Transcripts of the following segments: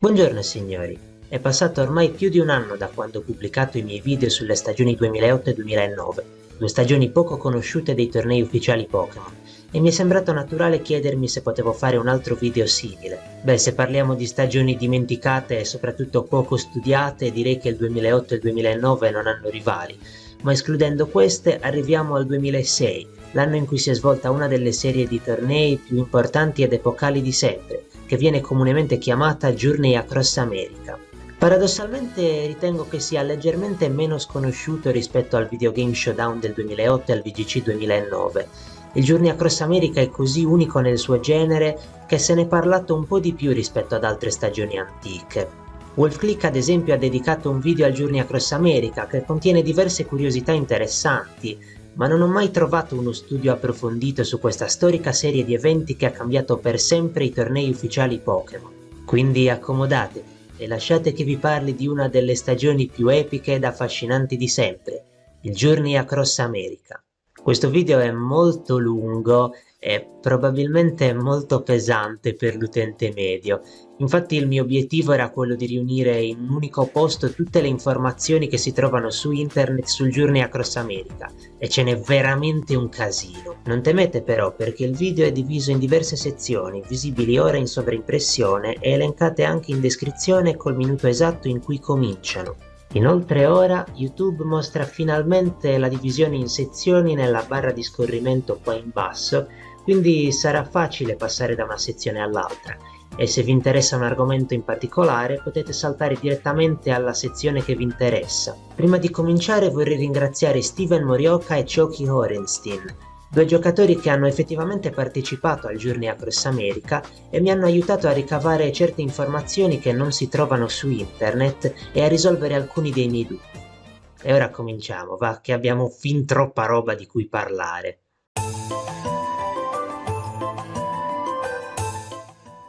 Buongiorno signori, è passato ormai più di un anno da quando ho pubblicato i miei video sulle stagioni 2008 e 2009, due stagioni poco conosciute dei tornei ufficiali Pokémon, e mi è sembrato naturale chiedermi se potevo fare un altro video simile. Beh, se parliamo di stagioni dimenticate e soprattutto poco studiate, direi che il 2008 e il 2009 non hanno rivali, ma escludendo queste arriviamo al 2006, l'anno in cui si è svolta una delle serie di tornei più importanti ed epocali di sempre, che viene comunemente chiamata Journey Across America. Paradossalmente ritengo che sia leggermente meno sconosciuto rispetto al Videogame Showdown del 2008 e al VGC 2009. Il Journey Across America è così unico nel suo genere che se ne è parlato un po' di più rispetto ad altre stagioni antiche. WolfClick ad esempio ha dedicato un video al Journey Across America che contiene diverse curiosità interessanti, ma non ho mai trovato uno studio approfondito su questa storica serie di eventi che ha cambiato per sempre i tornei ufficiali Pokémon. Quindi accomodatevi e lasciate che vi parli di una delle stagioni più epiche ed affascinanti di sempre, il Journey Across America. Questo video è molto lungo e probabilmente molto pesante per l'utente medio. Infatti il mio obiettivo era quello di riunire in un unico posto tutte le informazioni che si trovano su internet sul Journey Across America, e ce n'è veramente un casino. Non temete però, perché il video è diviso in diverse sezioni, visibili ora in sovraimpressione e elencate anche in descrizione col minuto esatto in cui cominciano. Inoltre ora YouTube mostra finalmente la divisione in sezioni nella barra di scorrimento qua in basso, quindi sarà facile passare da una sezione all'altra, e se vi interessa un argomento in particolare potete saltare direttamente alla sezione che vi interessa. Prima di cominciare vorrei ringraziare Steven Morioka e Choki Horenstein, due giocatori che hanno effettivamente partecipato al Journey Across America e mi hanno aiutato a ricavare certe informazioni che non si trovano su internet e a risolvere alcuni dei miei dubbi. E ora cominciamo, va, che abbiamo fin troppa roba di cui parlare.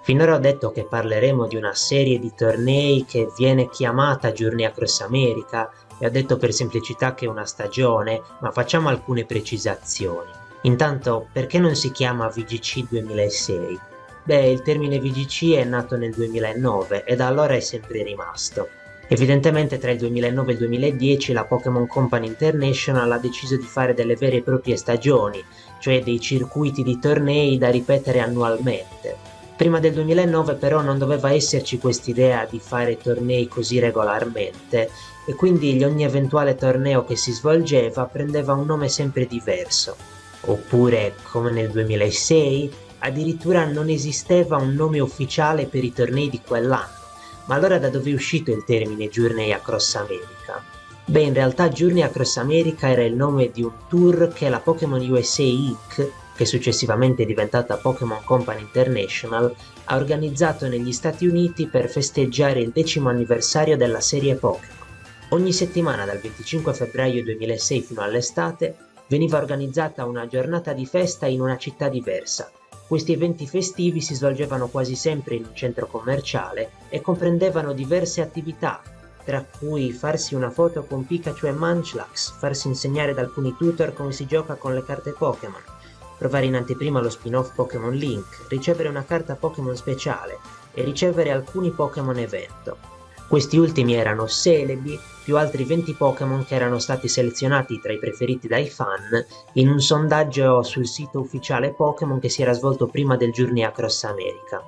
Finora ho detto che parleremo di una serie di tornei che viene chiamata Journey Across America e ho detto per semplicità che è una stagione, ma facciamo alcune precisazioni. Intanto, perché non si chiama VGC 2006? Beh, il termine VGC è nato nel 2009 e da allora è sempre rimasto. Evidentemente tra il 2009 e il 2010 la Pokémon Company International ha deciso di fare delle vere e proprie stagioni, cioè dei circuiti di tornei da ripetere annualmente. Prima del 2009 però non doveva esserci quest'idea di fare tornei così regolarmente, e quindi ogni eventuale torneo che si svolgeva prendeva un nome sempre diverso. Oppure, come nel 2006, addirittura non esisteva un nome ufficiale per i tornei di quell'anno. Ma allora da dove è uscito il termine Journey Across America? Beh, in realtà Journey Across America era il nome di un tour che la Pokémon USA Inc., che successivamente è diventata Pokémon Company International, ha organizzato negli Stati Uniti per festeggiare il 10° anniversario della serie Pokémon. Ogni settimana dal 25 febbraio 2006 fino all'estate veniva organizzata una giornata di festa in una città diversa. Questi eventi festivi si svolgevano quasi sempre in un centro commerciale e comprendevano diverse attività, tra cui farsi una foto con Pikachu e Munchlax, farsi insegnare da alcuni tutor come si gioca con le carte Pokémon, provare in anteprima lo spin-off Pokémon Link, ricevere una carta Pokémon speciale e ricevere alcuni Pokémon evento. Questi ultimi erano celebi, più altri 20 Pokémon che erano stati selezionati tra i preferiti dai fan in un sondaggio sul sito ufficiale Pokémon che si era svolto prima del Journey Across America.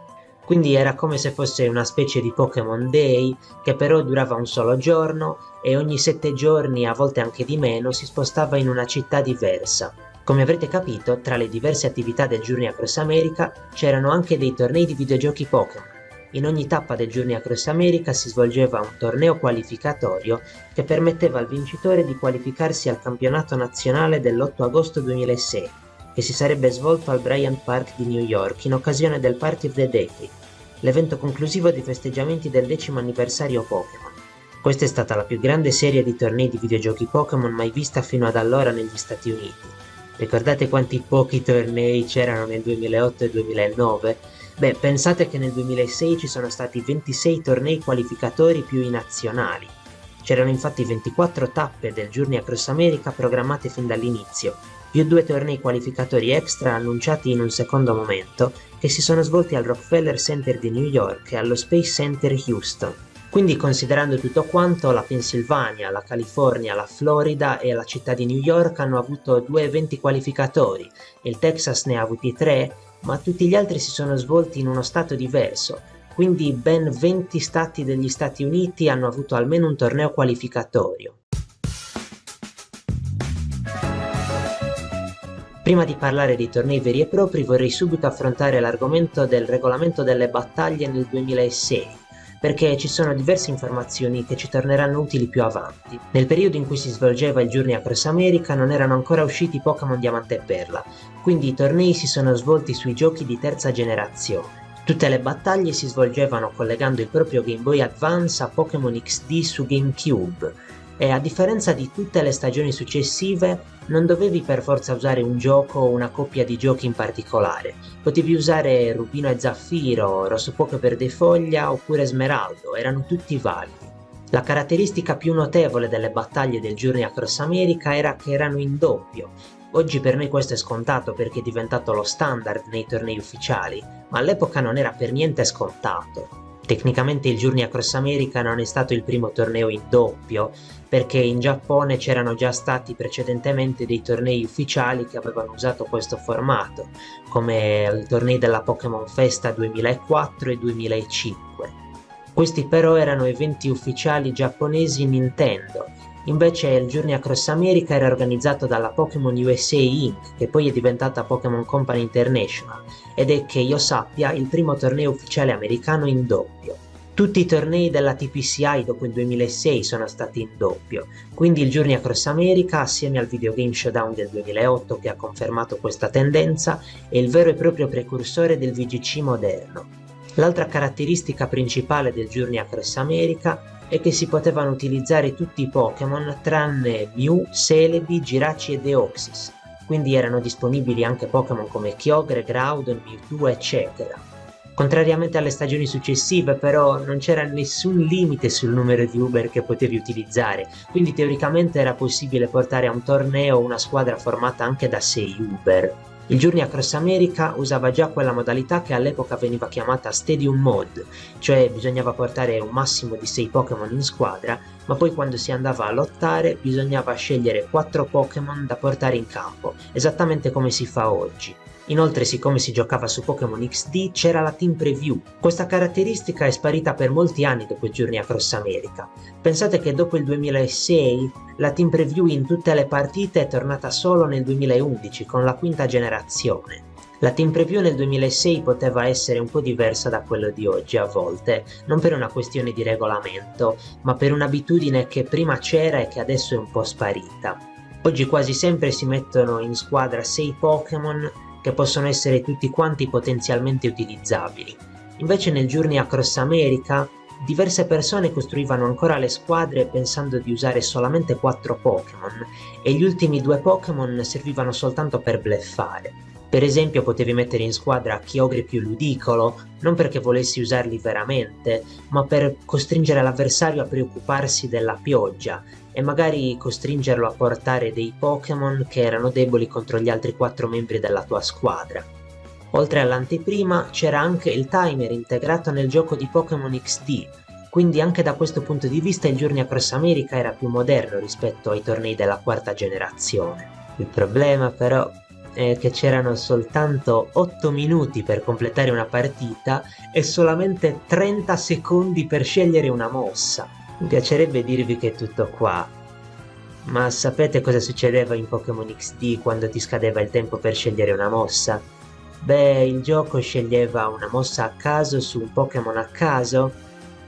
Quindi era come se fosse una specie di Pokémon Day che però durava un solo giorno e ogni 7 giorni, a volte anche di meno, si spostava in una città diversa. Come avrete capito, tra le diverse attività del Journey Across America c'erano anche dei tornei di videogiochi Pokémon. In ogni tappa del Journey Across America si svolgeva un torneo qualificatorio che permetteva al vincitore di qualificarsi al campionato nazionale dell'8 agosto 2006, che si sarebbe svolto al Bryant Park di New York in occasione del Party of the Decade, l'evento conclusivo dei festeggiamenti del 10° anniversario Pokémon. Questa è stata la più grande serie di tornei di videogiochi Pokémon mai vista fino ad allora negli Stati Uniti. Ricordate quanti pochi tornei c'erano nel 2008 e 2009? Beh, pensate che nel 2006 ci sono stati 26 tornei qualificatori più i nazionali. C'erano infatti 24 tappe del Journey Across America programmate fin dall'inizio, più 2 tornei qualificatori extra annunciati in un secondo momento, che si sono svolti al Rockefeller Center di New York e allo Space Center Houston. Quindi, considerando tutto quanto, la Pennsylvania, la California, la Florida e la città di New York hanno avuto 2 eventi qualificatori, il Texas ne ha avuti 3, ma tutti gli altri si sono svolti in uno stato diverso, quindi ben 20 stati degli Stati Uniti hanno avuto almeno un torneo qualificatorio. Prima di parlare di tornei veri e propri, vorrei subito affrontare l'argomento del regolamento delle battaglie nel 2006, perché ci sono diverse informazioni che ci torneranno utili più avanti. Nel periodo in cui si svolgeva il Journey Across America non erano ancora usciti Pokémon Diamante e Perla, quindi i tornei si sono svolti sui giochi di terza generazione. Tutte le battaglie si svolgevano collegando il proprio Game Boy Advance a Pokémon XD su GameCube, e a differenza di tutte le stagioni successive non dovevi per forza usare un gioco o una coppia di giochi in particolare, potevi usare Rubino e Zaffiro, Rosso Poké Verde Foglia oppure Smeraldo, erano tutti validi. La caratteristica più notevole delle battaglie del Journey Across America era che erano in doppio. Oggi per noi questo è scontato perché è diventato lo standard nei tornei ufficiali, ma all'epoca non era per niente scontato. Tecnicamente il Journey Across America non è stato il primo torneo in doppio, perché in Giappone c'erano già stati precedentemente dei tornei ufficiali che avevano usato questo formato, come i tornei della Pokémon Festa 2004 e 2005. Questi però erano eventi ufficiali giapponesi Nintendo. Invece il Journey Across America era organizzato dalla Pokémon USA Inc., che poi è diventata Pokémon Company International, ed è, che io sappia, il primo torneo ufficiale americano in doppio. Tutti i tornei della TPCI dopo il 2006 sono stati in doppio, quindi il Journey Across America, assieme al Video Game Showdown del 2008 che ha confermato questa tendenza, è il vero e proprio precursore del VGC moderno. L'altra caratteristica principale del Journey Across America è che si potevano utilizzare tutti i Pokémon tranne Mew, Celebi, Jirachi e Deoxys, quindi erano disponibili anche Pokémon come Kyogre, Groudon, Mewtwo, eccetera. Contrariamente alle stagioni successive però non c'era nessun limite sul numero di Uber che potevi utilizzare, quindi teoricamente era possibile portare a un torneo una squadra formata anche da 6 Uber. Il Journey Across America usava già quella modalità che all'epoca veniva chiamata Stadium Mode, cioè bisognava portare un massimo di 6 Pokémon in squadra, ma poi quando si andava a lottare bisognava scegliere 4 Pokémon da portare in campo, esattamente come si fa oggi. Inoltre, siccome si giocava su Pokémon XD, c'era la Team Preview. Questa caratteristica è sparita per molti anni dopo il Journey Across America. Pensate che dopo il 2006 la Team Preview in tutte le partite è tornata solo nel 2011 con la quinta generazione. La Team Preview nel 2006 poteva essere un po' diversa da quello di oggi a volte, non per una questione di regolamento, ma per un'abitudine che prima c'era e che adesso è un po' sparita. Oggi quasi sempre si mettono in squadra 6 Pokémon che possono essere tutti quanti potenzialmente utilizzabili. Invece nel Journey Across America diverse persone costruivano ancora le squadre pensando di usare solamente 4 Pokémon e gli ultimi 2 Pokémon servivano soltanto per bluffare. Per esempio potevi mettere in squadra Kyogre più Ludicolo, non perché volessi usarli veramente, ma per costringere l'avversario a preoccuparsi della pioggia e magari costringerlo a portare dei Pokémon che erano deboli contro gli altri 4 membri della tua squadra. Oltre all'anteprima c'era anche il timer integrato nel gioco di Pokémon XD, quindi anche da questo punto di vista il Journey Across America era più moderno rispetto ai tornei della quarta generazione. Il problema però è che c'erano soltanto 8 minuti per completare una partita e solamente 30 secondi per scegliere una mossa. Mi piacerebbe dirvi che è tutto qua, ma sapete cosa succedeva in Pokémon XD quando ti scadeva il tempo per scegliere una mossa? Beh, il gioco sceglieva una mossa a caso su un Pokémon a caso,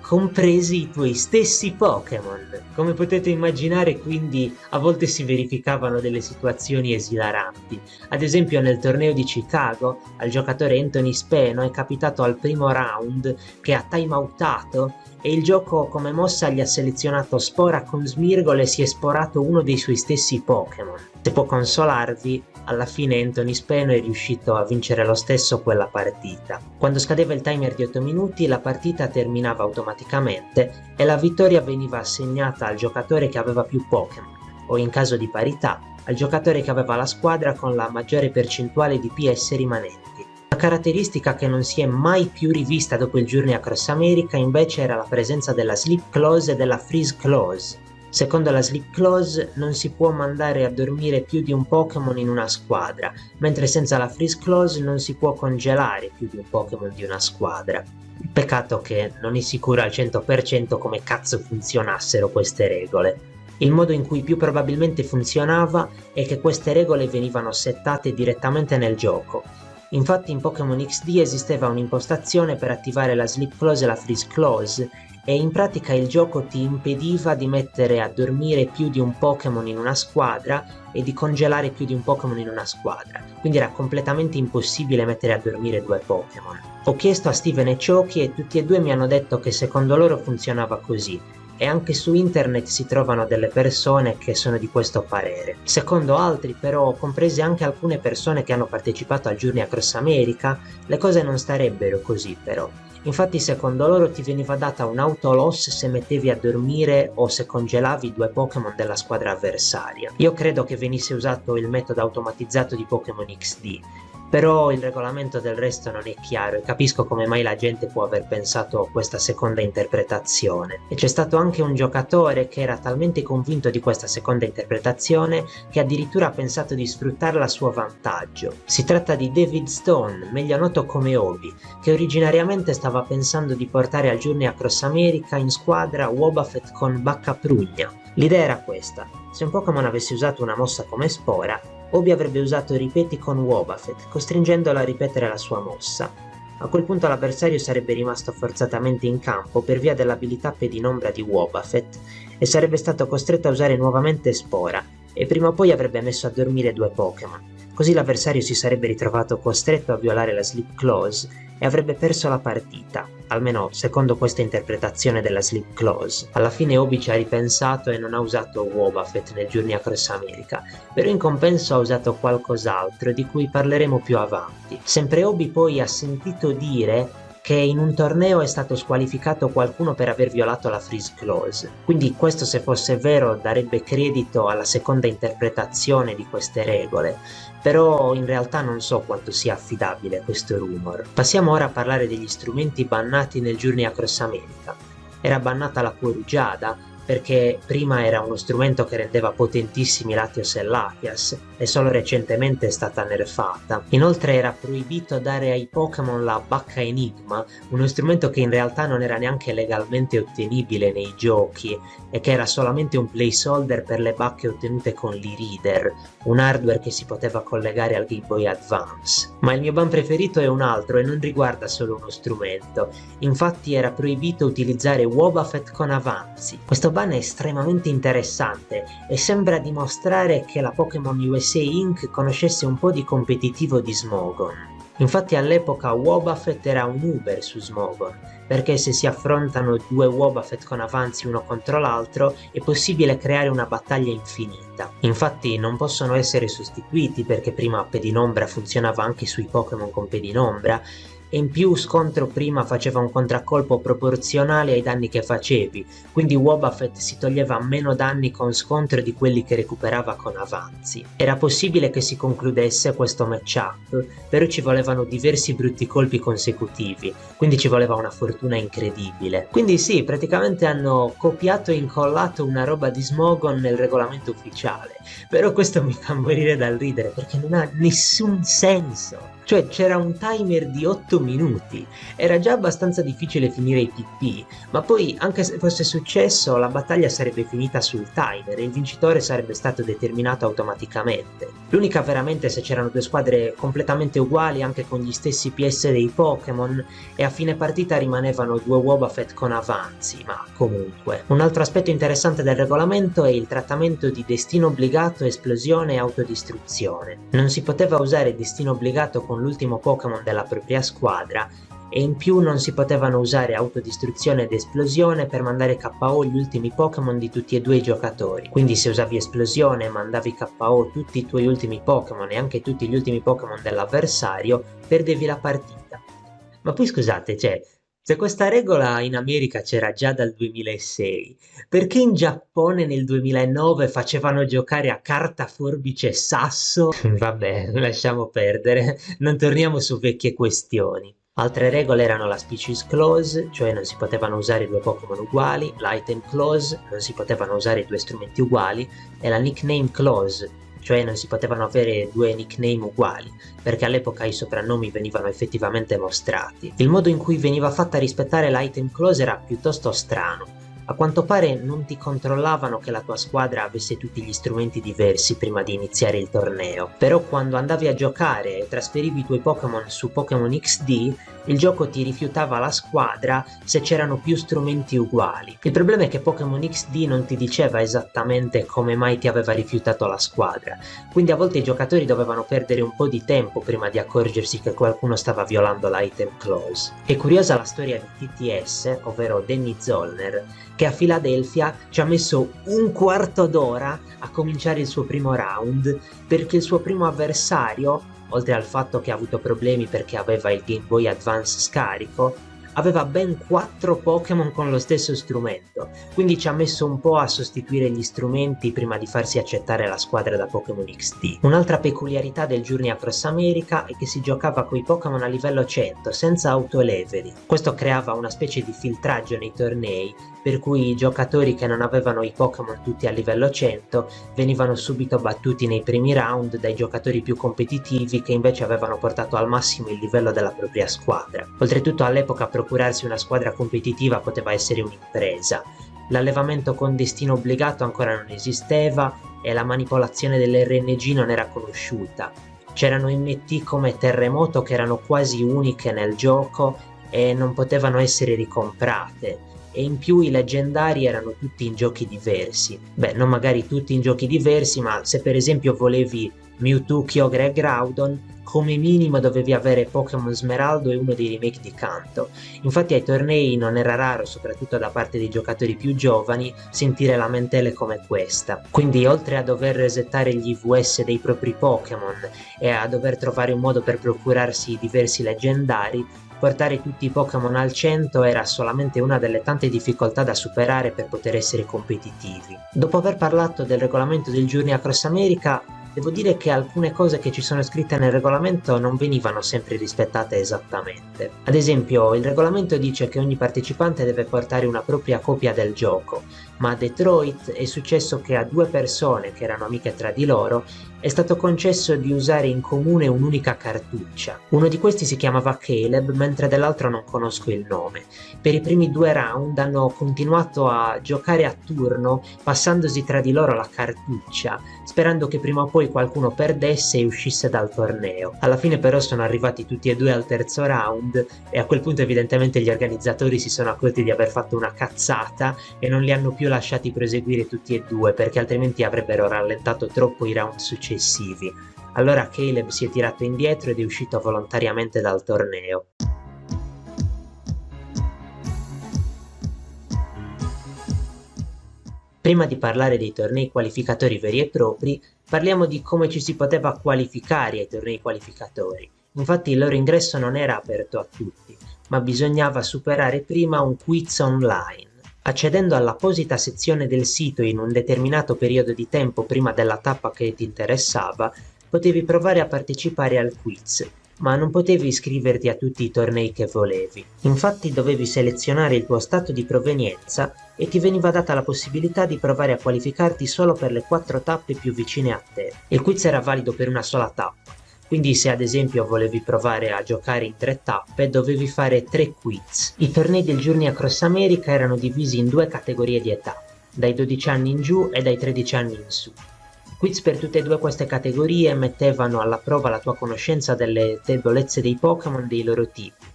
compresi i tuoi stessi Pokémon. Come potete immaginare, quindi, a volte si verificavano delle situazioni esilaranti. Ad esempio nel torneo di Chicago, al giocatore Anthony Speno è capitato al primo round che ha timeoutato e il gioco come mossa gli ha selezionato Spora con Smeargle e si è sporato uno dei suoi stessi Pokémon. Se può consolarvi, alla fine Anthony Speno è riuscito a vincere lo stesso quella partita. Quando scadeva il timer di 8 minuti la partita terminava automaticamente e la vittoria veniva assegnata al giocatore che aveva più Pokémon. o in caso di parità, al giocatore che aveva la squadra con la maggiore percentuale di PS rimanenti. Una caratteristica che non si è mai più rivista dopo il Journey Across America invece era la presenza della Sleep Clause e della Freeze Clause. Secondo la Sleep Clause non si può mandare a dormire più di un Pokémon in una squadra, mentre senza la Freeze Clause non si può congelare più di un Pokémon di una squadra. Peccato che non è sicuro al 100% come cazzo funzionassero queste regole. Il modo in cui più probabilmente funzionava è che queste regole venivano settate direttamente nel gioco. Infatti in Pokémon XD esisteva un'impostazione per attivare la Sleep Clause e la Freeze Clause, e in pratica il gioco ti impediva di mettere a dormire più di un Pokémon in una squadra e di congelare più di un Pokémon in una squadra, quindi era completamente impossibile mettere a dormire due Pokémon. Ho chiesto a Steven e Choki e tutti e due mi hanno detto che secondo loro funzionava così, e anche su internet si trovano delle persone che sono di questo parere. Secondo altri però, comprese anche alcune persone che hanno partecipato al Journey Across America, le cose non starebbero così però. Infatti secondo loro ti veniva data un auto-loss se mettevi a dormire o se congelavi due Pokémon della squadra avversaria. Io credo che venisse usato il metodo automatizzato di Pokémon XD, però il regolamento del resto non è chiaro e capisco come mai la gente può aver pensato a questa seconda interpretazione. E c'è stato anche un giocatore che era talmente convinto di questa seconda interpretazione che addirittura ha pensato di sfruttarla a suo vantaggio. Si tratta di David Stone, meglio noto come Obi, che originariamente stava pensando di portare al Journey Across America in squadra Wobbuffet con Bacca Prugna. L'idea era questa: se un Pokémon avesse usato una mossa come spora, Obi avrebbe usato ripeti con Wobbuffet, costringendolo a ripetere la sua mossa. A quel punto l'avversario sarebbe rimasto forzatamente in campo per via dell'abilità Pedinombra di Wobbuffet e sarebbe stato costretto a usare nuovamente Spora, e prima o poi avrebbe messo a dormire due Pokémon. Così l'avversario si sarebbe ritrovato costretto a violare la Sleep Clause e avrebbe perso la partita, almeno secondo questa interpretazione della Sleep Clause. Alla fine Obi ci ha ripensato e non ha usato Wobbuffet nel Journey Across America, però in compenso ha usato qualcos'altro di cui parleremo più avanti. Sempre Obi poi ha sentito dire che in un torneo è stato squalificato qualcuno per aver violato la Freeze Clause, quindi questo, se fosse vero, darebbe credito alla seconda interpretazione di queste regole, però in realtà non so quanto sia affidabile questo rumor. Passiamo ora a parlare degli strumenti bannati nel Journey Across America. Era bannata la Porygiada, perché prima era uno strumento che rendeva potentissimi Latios e Latias e solo recentemente è stata nerfata. Inoltre era proibito dare ai Pokémon la Bacca Enigma, uno strumento che in realtà non era neanche legalmente ottenibile nei giochi e che era solamente un placeholder per le bacche ottenute con l'e-reader, un hardware che si poteva collegare al Game Boy Advance. Ma il mio ban preferito è un altro e non riguarda solo uno strumento. Infatti era proibito utilizzare Wobbuffet con avanzi. Questo ban è estremamente interessante e sembra dimostrare che la Pokémon USA Inc. conoscesse un po' di competitivo di Smogon. Infatti all'epoca Wobbuffet era un Uber su Smogon, perché se si affrontano due Wobbuffet con avanzi uno contro l'altro è possibile creare una battaglia infinita. Infatti non possono essere sostituiti perché prima Pedinombra funzionava anche sui Pokémon con Pedinombra, e in più scontro prima faceva un contraccolpo proporzionale ai danni che facevi, quindi Wobbuffet si toglieva meno danni con scontro di quelli che recuperava con avanzi. Era possibile che si concludesse questo matchup, però ci volevano diversi brutti colpi consecutivi, quindi ci voleva una fortuna incredibile. Quindi sì, praticamente hanno copiato e incollato una roba di Smogon nel regolamento ufficiale, però questo mi fa morire dal ridere perché non ha nessun senso. Cioè c'era un timer di 8 minuti, era già abbastanza difficile finire i PP, ma poi anche se fosse successo la battaglia sarebbe finita sul timer e il vincitore sarebbe stato determinato automaticamente. L'unica veramente se c'erano due squadre completamente uguali anche con gli stessi PS dei Pokémon e a fine partita rimanevano due Wobbuffet con avanzi, ma comunque. Un altro aspetto interessante del regolamento è il trattamento di destino obbligato, esplosione e autodistruzione. Non si poteva usare destino obbligato con l'ultimo Pokémon della propria squadra e in più non si potevano usare autodistruzione ed esplosione per mandare KO gli ultimi Pokémon di tutti e due i giocatori. Quindi se usavi esplosione e mandavi KO tutti i tuoi ultimi Pokémon e anche tutti gli ultimi Pokémon dell'avversario, perdevi la partita. Ma poi scusate, Se questa regola in America c'era già dal 2006, perché in Giappone nel 2009 facevano giocare a carta, forbice e sasso? Vabbè, lasciamo perdere, non torniamo su vecchie questioni. Altre regole erano la species clause, cioè non si potevano usare due Pokémon uguali, l'item clause, non si potevano usare due strumenti uguali, e la nickname clause, cioè non si potevano avere due nickname uguali, perché all'epoca i soprannomi venivano effettivamente mostrati. Il modo in cui veniva fatta rispettare l'item clause era piuttosto strano. A quanto pare non ti controllavano che la tua squadra avesse tutti gli strumenti diversi prima di iniziare il torneo, però quando andavi a giocare e trasferivi i tuoi Pokémon su Pokémon XD, il gioco ti rifiutava la squadra se c'erano più strumenti uguali. Il problema è che Pokémon XD non ti diceva esattamente come mai ti aveva rifiutato la squadra, quindi a volte i giocatori dovevano perdere un po' di tempo prima di accorgersi che qualcuno stava violando l'item clause. È curiosa la storia di TTS, ovvero Danny Zollner, che a Philadelphia ci ha messo un quarto d'ora a cominciare il suo primo round, perché il suo primo avversario, oltre al fatto che ha avuto problemi perché aveva il Game Boy Advance scarico, aveva ben 4 Pokémon con lo stesso strumento, quindi ci ha messo un po' a sostituire gli strumenti prima di farsi accettare la squadra da Pokémon XD. Un'altra peculiarità del Journey Across America è che si giocava coi Pokémon a livello 100, senza autoleveling. Questo creava una specie di filtraggio nei tornei, per cui i giocatori che non avevano i Pokémon tutti a livello 100 venivano subito battuti nei primi round dai giocatori più competitivi che invece avevano portato al massimo il livello della propria squadra. Oltretutto all'epoca procurarsi una squadra competitiva poteva essere un'impresa. L'allevamento con destino obbligato ancora non esisteva e la manipolazione dell'RNG non era conosciuta. C'erano MT come Terremoto che erano quasi uniche nel gioco e non potevano essere ricomprate. E in più i leggendari erano tutti in giochi diversi. Beh, non magari tutti in giochi diversi, ma se per esempio volevi Mewtwo, Kyogre e Groudon, come minimo dovevi avere Pokémon Smeraldo e uno dei remake di Kanto. Infatti ai tornei non era raro, soprattutto da parte dei giocatori più giovani, sentire lamentele come questa. Quindi oltre a dover resettare gli IVS dei propri Pokémon e a dover trovare un modo per procurarsi diversi leggendari, portare tutti i Pokémon al 100 era solamente una delle tante difficoltà da superare per poter essere competitivi. Dopo aver parlato del regolamento del Journey Across America, devo dire che alcune cose che ci sono scritte nel regolamento non venivano sempre rispettate esattamente. Ad esempio, il regolamento dice che ogni partecipante deve portare una propria copia del gioco, ma a Detroit è successo che a 2 persone che erano amiche tra di loro è stato concesso di usare in comune un'unica cartuccia. Uno di questi si chiamava Caleb, mentre dell'altro non conosco il nome. Per i primi 2 round hanno continuato a giocare a turno, passandosi tra di loro la cartuccia, sperando che prima o poi qualcuno perdesse e uscisse dal torneo. Alla fine però sono arrivati tutti e 2 al terzo round e a quel punto evidentemente gli organizzatori si sono accorti di aver fatto una cazzata e non li hanno più lasciati proseguire tutti e 2, perché altrimenti avrebbero rallentato troppo i round successivi. Allora Caleb si è tirato indietro ed è uscito volontariamente dal torneo. Prima di parlare dei tornei qualificatori veri e propri, parliamo di come ci si poteva qualificare ai tornei qualificatori. Infatti il loro ingresso non era aperto a tutti, ma bisognava superare prima un quiz online. Accedendo all'apposita sezione del sito in un determinato periodo di tempo prima della tappa che ti interessava, potevi provare a partecipare al quiz, ma non potevi iscriverti a tutti i tornei che volevi. Infatti dovevi selezionare il tuo stato di provenienza e ti veniva data la possibilità di provare a qualificarti solo per le 4 tappe più vicine a te. Il quiz era valido per una sola tappa, quindi se ad esempio volevi provare a giocare in 3 tappe dovevi fare 3 quiz. I tornei del Journey Across America erano divisi in 2 categorie di età, dai 12 anni in giù e dai 13 anni in su. I quiz per tutte e 2 queste categorie mettevano alla prova la tua conoscenza delle debolezze dei Pokémon e dei loro tipi,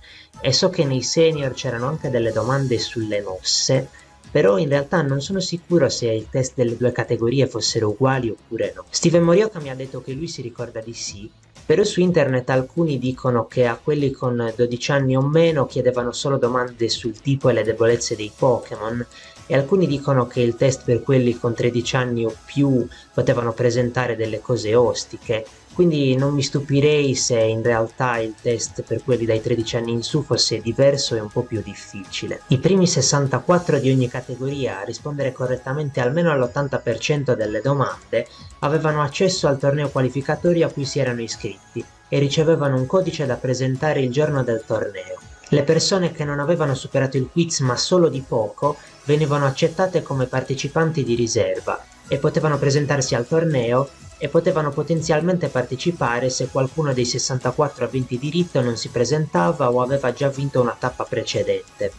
e so che nei senior c'erano anche delle domande sulle mosse, però in realtà non sono sicuro se i test delle 2 categorie fossero uguali oppure no. Steven Morioka mi ha detto che lui si ricorda di sì, però su internet alcuni dicono che a quelli con 12 anni o meno chiedevano solo domande sul tipo e le debolezze dei Pokémon, e alcuni dicono che il test per quelli con 13 anni o più potevano presentare delle cose ostiche, quindi non mi stupirei se in realtà il test per quelli dai 13 anni in su fosse diverso e un po' più difficile. I primi 64 di ogni categoria a rispondere correttamente almeno all'80% delle domande avevano accesso al torneo qualificatorio a cui si erano iscritti e ricevevano un codice da presentare il giorno del torneo. Le persone che non avevano superato il quiz ma solo di poco venivano accettate come partecipanti di riserva e potevano presentarsi al torneo e potevano potenzialmente partecipare se qualcuno dei 64 aventi diritto non si presentava o aveva già vinto una tappa precedente.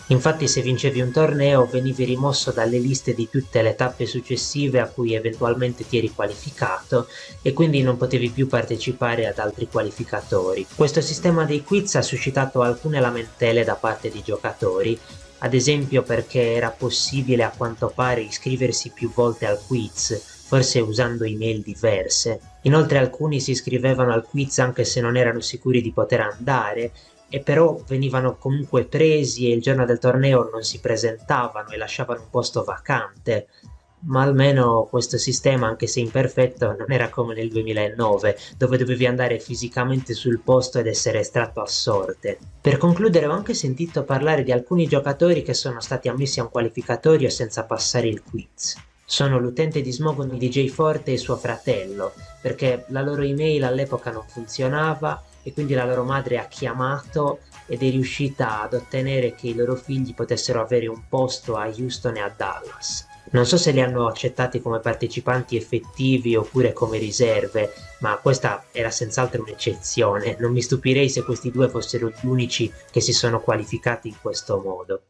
Infatti se vincevi un torneo venivi rimosso dalle liste di tutte le tappe successive a cui eventualmente ti eri qualificato e quindi non potevi più partecipare ad altri qualificatori. Questo sistema dei quiz ha suscitato alcune lamentele da parte di giocatori, ad esempio perché era possibile a quanto pare iscriversi più volte al quiz, forse usando email diverse. Inoltre alcuni si iscrivevano al quiz anche se non erano sicuri di poter andare, e però venivano comunque presi e il giorno del torneo non si presentavano e lasciavano un posto vacante. Ma almeno questo sistema, anche se imperfetto, non era come nel 2009, dove dovevi andare fisicamente sul posto ed essere estratto a sorte. Per concludere, ho anche sentito parlare di alcuni giocatori che sono stati ammessi a un qualificatorio senza passare il quiz. Sono l'utente di Smogon DJ Forte e suo fratello, perché la loro email all'epoca non funzionava e quindi la loro madre ha chiamato ed è riuscita ad ottenere che i loro figli potessero avere un posto a Houston e a Dallas. Non so se li hanno accettati come partecipanti effettivi oppure come riserve, ma questa era senz'altro un'eccezione. Non mi stupirei se questi due fossero gli unici che si sono qualificati in questo modo.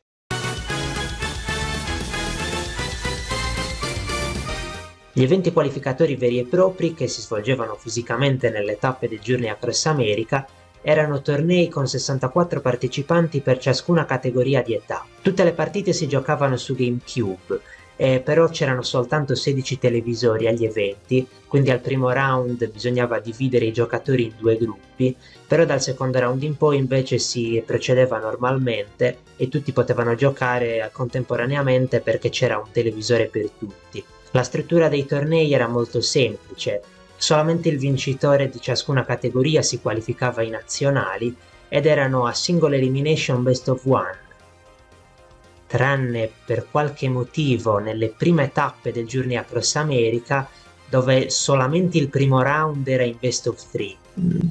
Gli eventi qualificatori veri e propri, che si svolgevano fisicamente nelle tappe del Journey Across America, erano tornei con 64 partecipanti per ciascuna categoria di età. Tutte le partite si giocavano su GameCube, però c'erano soltanto 16 televisori agli eventi, quindi al primo round bisognava dividere i giocatori in due gruppi, però dal secondo round in poi invece si procedeva normalmente e tutti potevano giocare contemporaneamente perché c'era un televisore per tutti. La struttura dei tornei era molto semplice, solamente il vincitore di ciascuna categoria si qualificava ai nazionali ed erano a single elimination best of one, tranne per qualche motivo nelle prime tappe del Journey Across America dove solamente il primo round era in best of three.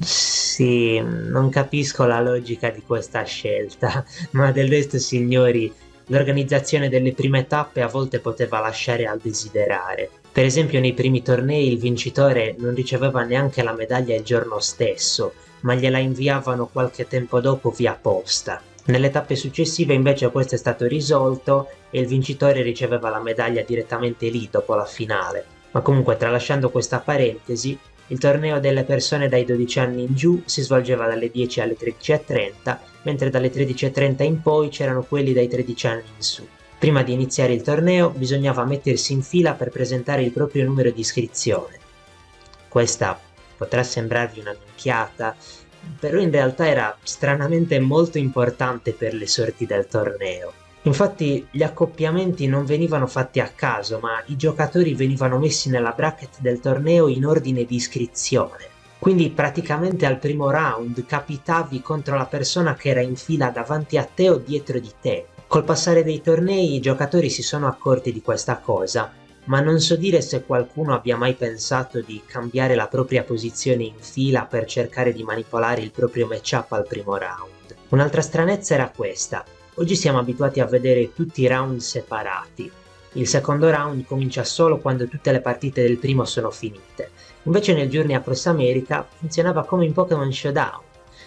Sì, non capisco la logica di questa scelta, ma del resto, signori, l'organizzazione delle prime tappe a volte poteva lasciare al desiderare. Per esempio nei primi tornei il vincitore non riceveva neanche la medaglia il giorno stesso, ma gliela inviavano qualche tempo dopo via posta. Nelle tappe successive invece questo è stato risolto e il vincitore riceveva la medaglia direttamente lì dopo la finale. Ma comunque, tralasciando questa parentesi, il torneo delle persone dai 12 anni in giù si svolgeva dalle 10 alle 13:30, mentre dalle 13:30 in poi c'erano quelli dai 13 anni in su. Prima di iniziare il torneo bisognava mettersi in fila per presentare il proprio numero di iscrizione. Questa potrà sembrarvi una minchiata, però in realtà era stranamente molto importante per le sorti del torneo. Infatti gli accoppiamenti non venivano fatti a caso, ma i giocatori venivano messi nella bracket del torneo in ordine di iscrizione. Quindi praticamente al primo round capitavi contro la persona che era in fila davanti a te o dietro di te. Col passare dei tornei i giocatori si sono accorti di questa cosa, ma non so dire se qualcuno abbia mai pensato di cambiare la propria posizione in fila per cercare di manipolare il proprio matchup al primo round. Un'altra stranezza era questa. Oggi siamo abituati a vedere tutti i round separati. Il secondo round comincia solo quando tutte le partite del primo sono finite. Invece nel Journey Across America funzionava come in Pokémon Showdown,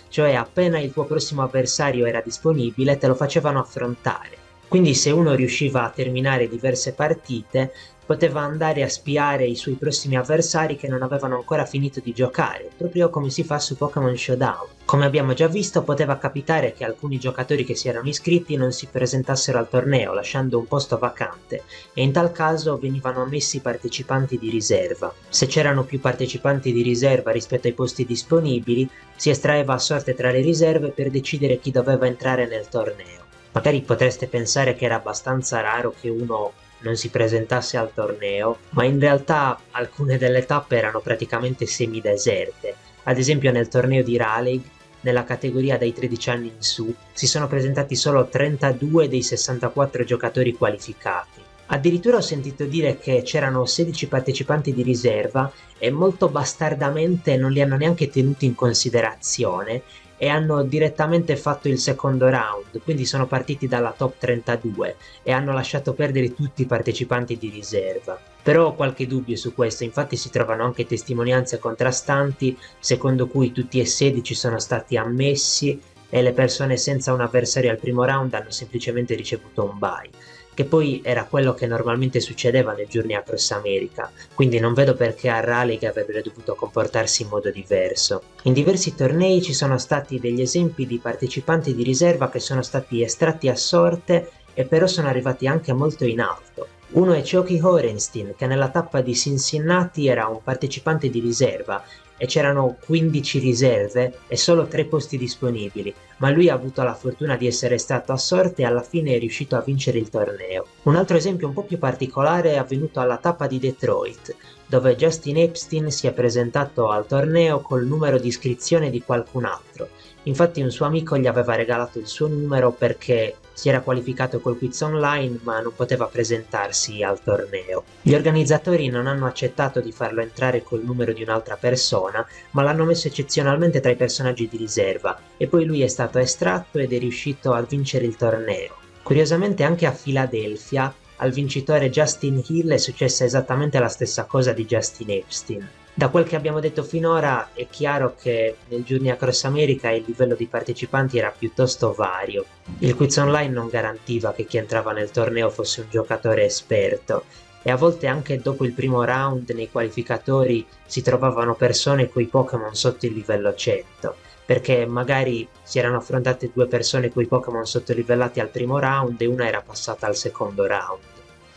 cioè appena il tuo prossimo avversario era disponibile te lo facevano affrontare. Quindi se uno riusciva a terminare diverse partite, poteva andare a spiare i suoi prossimi avversari che non avevano ancora finito di giocare, proprio come si fa su Pokémon Showdown. Come abbiamo già visto, poteva capitare che alcuni giocatori che si erano iscritti non si presentassero al torneo, lasciando un posto vacante, e in tal caso venivano ammessi partecipanti di riserva. Se c'erano più partecipanti di riserva rispetto ai posti disponibili, si estraeva a sorte tra le riserve per decidere chi doveva entrare nel torneo. Magari potreste pensare che era abbastanza raro che uno non si presentasse al torneo, ma in realtà alcune delle tappe erano praticamente semideserte. Ad esempio nel torneo di Raleigh, nella categoria dai 13 anni in su, si sono presentati solo 32 dei 64 giocatori qualificati. Addirittura ho sentito dire che c'erano 16 partecipanti di riserva e molto bastardamente non li hanno neanche tenuti in considerazione e hanno direttamente fatto il secondo round, quindi sono partiti dalla top 32 e hanno lasciato perdere tutti i partecipanti di riserva. Però ho qualche dubbio su questo, infatti si trovano anche testimonianze contrastanti secondo cui tutti e 16 sono stati ammessi e le persone senza un avversario al primo round hanno semplicemente ricevuto un bye, che poi era quello che normalmente succedeva nel Journey Across America, quindi non vedo perché a Raleigh avrebbero dovuto comportarsi in modo diverso. In diversi tornei ci sono stati degli esempi di partecipanti di riserva che sono stati estratti a sorte e però sono arrivati anche molto in alto. Uno è Choki Horenstein, che nella tappa di Cincinnati era un partecipante di riserva e c'erano 15 riserve e solo 3 posti disponibili, ma lui ha avuto la fortuna di essere stato a sorte e alla fine è riuscito a vincere il torneo. Un altro esempio un po' più particolare è avvenuto alla tappa di Detroit, dove Justin Epstein si è presentato al torneo col numero di iscrizione di qualcun altro. Infatti un suo amico gli aveva regalato il suo numero perché si era qualificato col quiz online ma non poteva presentarsi al torneo. Gli organizzatori non hanno accettato di farlo entrare col numero di un'altra persona, ma l'hanno messo eccezionalmente tra i personaggi di riserva e poi lui è stato estratto ed è riuscito a vincere il torneo. Curiosamente anche a Philadelphia al vincitore Justin Hill è successa esattamente la stessa cosa di Justin Epstein. Da quel che abbiamo detto finora è chiaro che nel Journey Across America il livello di partecipanti era piuttosto vario. Il quiz online non garantiva che chi entrava nel torneo fosse un giocatore esperto e a volte anche dopo il primo round nei qualificatori si trovavano persone coi Pokémon sotto il livello 100, perché magari si erano affrontate 2 persone coi Pokémon sottolivellati al primo round e una era passata al secondo round.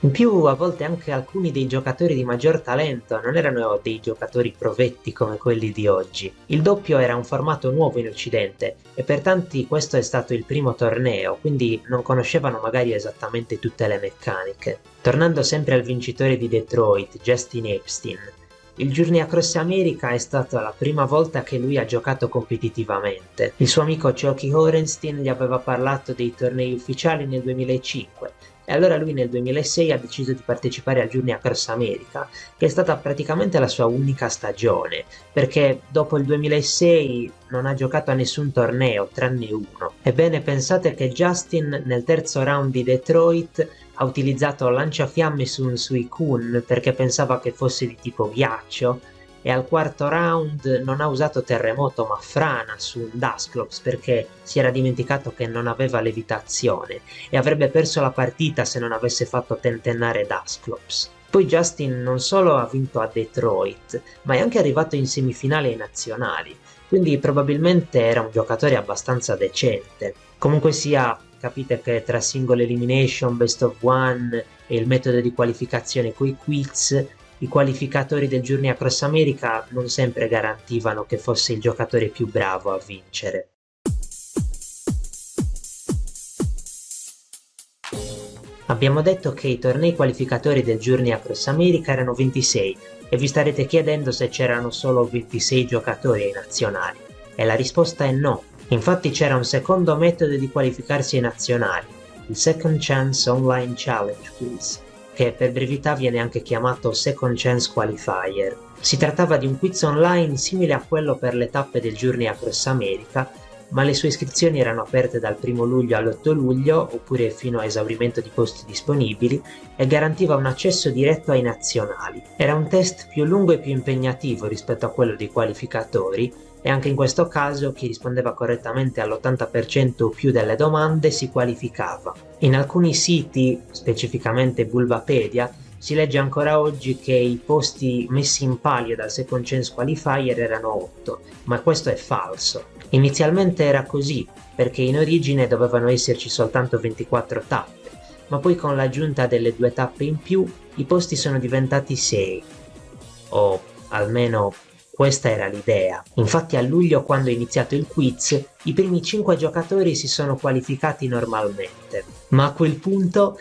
In più, a volte anche alcuni dei giocatori di maggior talento non erano dei giocatori provetti come quelli di oggi. Il doppio era un formato nuovo in Occidente e per tanti questo è stato il primo torneo, quindi non conoscevano magari esattamente tutte le meccaniche. Tornando sempre al vincitore di Detroit, Justin Epstein, il Journey Across America è stata la prima volta che lui ha giocato competitivamente. Il suo amico Choki Horenstein gli aveva parlato dei tornei ufficiali nel 2005 e allora lui nel 2006 ha deciso di partecipare al Journey Across America, che è stata praticamente la sua unica stagione, perché dopo il 2006 non ha giocato a nessun torneo, tranne uno. Ebbene, pensate che Justin nel terzo round di Detroit ha utilizzato lanciafiamme su un Suicune perché pensava che fosse di tipo ghiaccio, e al quarto round non ha usato terremoto ma frana su un Dusclops perché si era dimenticato che non aveva levitazione e avrebbe perso la partita se non avesse fatto tentennare Dusclops. Poi Justin non solo ha vinto a Detroit, ma è anche arrivato in semifinale ai nazionali, quindi probabilmente era un giocatore abbastanza decente. Comunque sia, capite che tra single elimination, best of one e il metodo di qualificazione coi quiz, i qualificatori del Journey Across America non sempre garantivano che fosse il giocatore più bravo a vincere. Abbiamo detto che i tornei qualificatori del Journey Across America erano 26 e vi starete chiedendo se c'erano solo 26 giocatori ai nazionali. E la risposta è no. Infatti c'era un secondo metodo di qualificarsi ai nazionali, il Second Chance Online Challenge Quiz, che per brevità viene anche chiamato Second Chance Qualifier. Si trattava di un quiz online simile a quello per le tappe del Journey Across America, ma le sue iscrizioni erano aperte dal 1 luglio all'8 luglio, oppure fino a esaurimento di posti disponibili, e garantiva un accesso diretto ai nazionali. Era un test più lungo e più impegnativo rispetto a quello dei qualificatori, e anche in questo caso chi rispondeva correttamente all'80% o più delle domande si qualificava. In alcuni siti, specificamente Bulbapedia, si legge ancora oggi che i posti messi in palio dal Second Chance Qualifier erano 8, ma questo è falso. Inizialmente era così, perché in origine dovevano esserci soltanto 24 tappe, ma poi con l'aggiunta delle 2 tappe in più i posti sono diventati 6, o almeno questa era l'idea. Infatti a luglio, quando è iniziato il quiz, i primi 5 giocatori si sono qualificati normalmente, ma a quel punto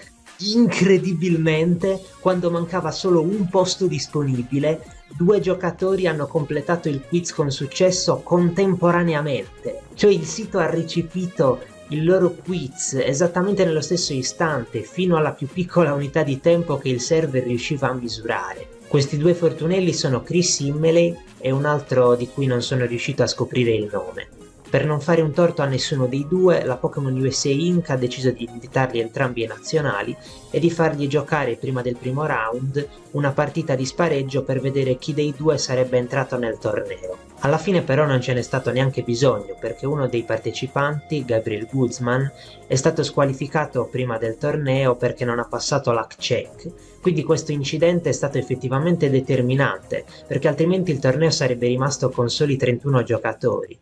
incredibilmente, quando mancava solo un posto disponibile, 2 giocatori hanno completato il quiz con successo contemporaneamente. Cioè il sito ha recepito il loro quiz esattamente nello stesso istante, fino alla più piccola unità di tempo che il server riusciva a misurare. Questi 2 fortunelli sono Chris Imley e un altro di cui non sono riuscito a scoprire il nome. Per non fare un torto a nessuno dei 2, la Pokémon USA Inc. ha deciso di invitarli entrambi ai nazionali e di fargli giocare prima del primo round una partita di spareggio per vedere chi dei 2 sarebbe entrato nel torneo. Alla fine però non ce n'è stato neanche bisogno, perché uno dei partecipanti, Gabriel Guzman, è stato squalificato prima del torneo perché non ha passato l'hack check. Quindi questo incidente è stato effettivamente determinante, perché altrimenti il torneo sarebbe rimasto con soli 31 giocatori.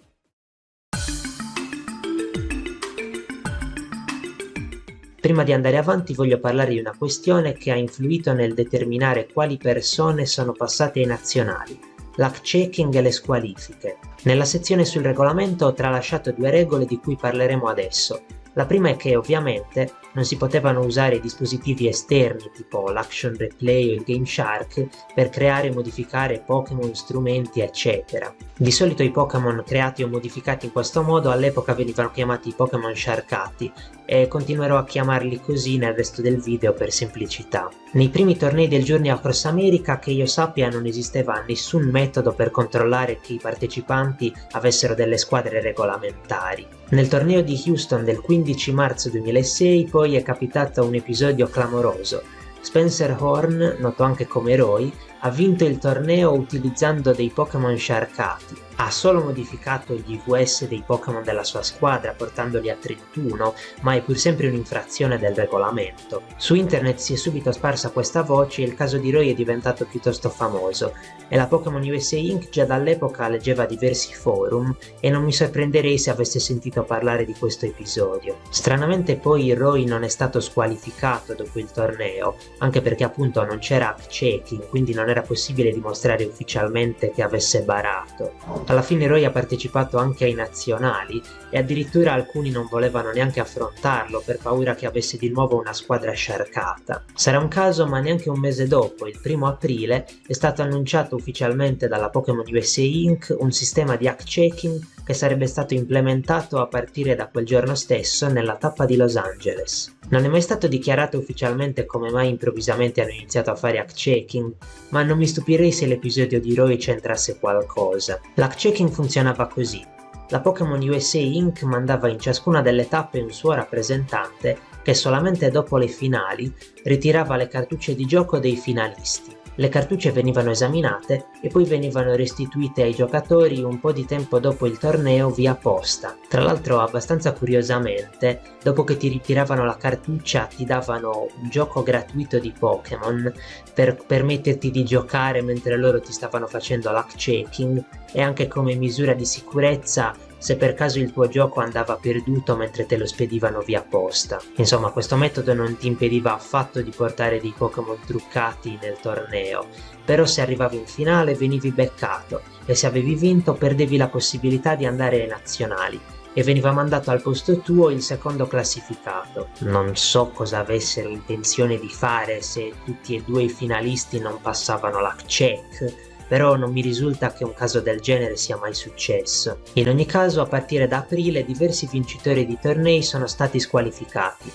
Prima di andare avanti voglio parlare di una questione che ha influito nel determinare quali persone sono passate ai nazionali: l'hack checking e le squalifiche. Nella sezione sul regolamento ho tralasciato 2 regole di cui parleremo adesso. La prima è che ovviamente non si potevano usare dispositivi esterni tipo l'Action Replay o il Game Shark per creare e modificare Pokémon, strumenti, eccetera. Di solito i Pokémon creati o modificati in questo modo all'epoca venivano chiamati Pokémon sharkati e continuerò a chiamarli così nel resto del video per semplicità. Nei primi tornei del Journey Across America, che io sappia, non esisteva nessun metodo per controllare che i partecipanti avessero delle squadre regolamentari. Nel torneo di Houston del 15 marzo 2006 poi è capitato un episodio clamoroso. Spencer Horn, noto anche come Roy, ha vinto il torneo utilizzando dei Pokémon sharkati. Ha solo modificato gli IVS dei Pokémon della sua squadra portandoli a 31, ma è pur sempre un'infrazione del regolamento. Su internet si è subito sparsa questa voce e il caso di Roy è diventato piuttosto famoso, e la Pokémon USA Inc. già dall'epoca leggeva diversi forum e non mi sorprenderei se avesse sentito parlare di questo episodio. Stranamente poi Roy non è stato squalificato dopo il torneo, anche perché appunto non c'era hack checking, quindi non era possibile dimostrare ufficialmente che avesse barato. Alla fine Roy ha partecipato anche ai nazionali e addirittura alcuni non volevano neanche affrontarlo per paura che avesse di nuovo una squadra sciarcata. Sarà un caso, ma neanche un mese dopo, il 1° aprile, è stato annunciato ufficialmente dalla Pokémon USA Inc. un sistema di hack checking che sarebbe stato implementato a partire da quel giorno stesso nella tappa di Los Angeles. Non è mai stato dichiarato ufficialmente come mai improvvisamente hanno iniziato a fare hack checking, ma non mi stupirei se l'episodio di Roy c'entrasse qualcosa. L'hack checking funzionava così: la Pokémon USA Inc. mandava in ciascuna delle tappe un suo rappresentante che solamente dopo le finali ritirava le cartucce di gioco dei finalisti. Le cartucce venivano esaminate e poi venivano restituite ai giocatori un po' di tempo dopo il torneo via posta. Tra l'altro, abbastanza curiosamente, dopo che ti ritiravano la cartuccia ti davano un gioco gratuito di Pokémon per permetterti di giocare mentre loro ti stavano facendo l'hack checking, e anche come misura di sicurezza se per caso il tuo gioco andava perduto mentre te lo spedivano via posta. Insomma, questo metodo non ti impediva affatto di portare dei Pokémon truccati nel torneo, però se arrivavi in finale venivi beccato e se avevi vinto perdevi la possibilità di andare ai nazionali e veniva mandato al posto tuo il secondo classificato. Non so cosa avessero intenzione di fare se tutti e 2 i finalisti non passavano l'hack check, però non mi risulta che un caso del genere sia mai successo. In ogni caso, a partire da aprile diversi vincitori di tornei sono stati squalificati.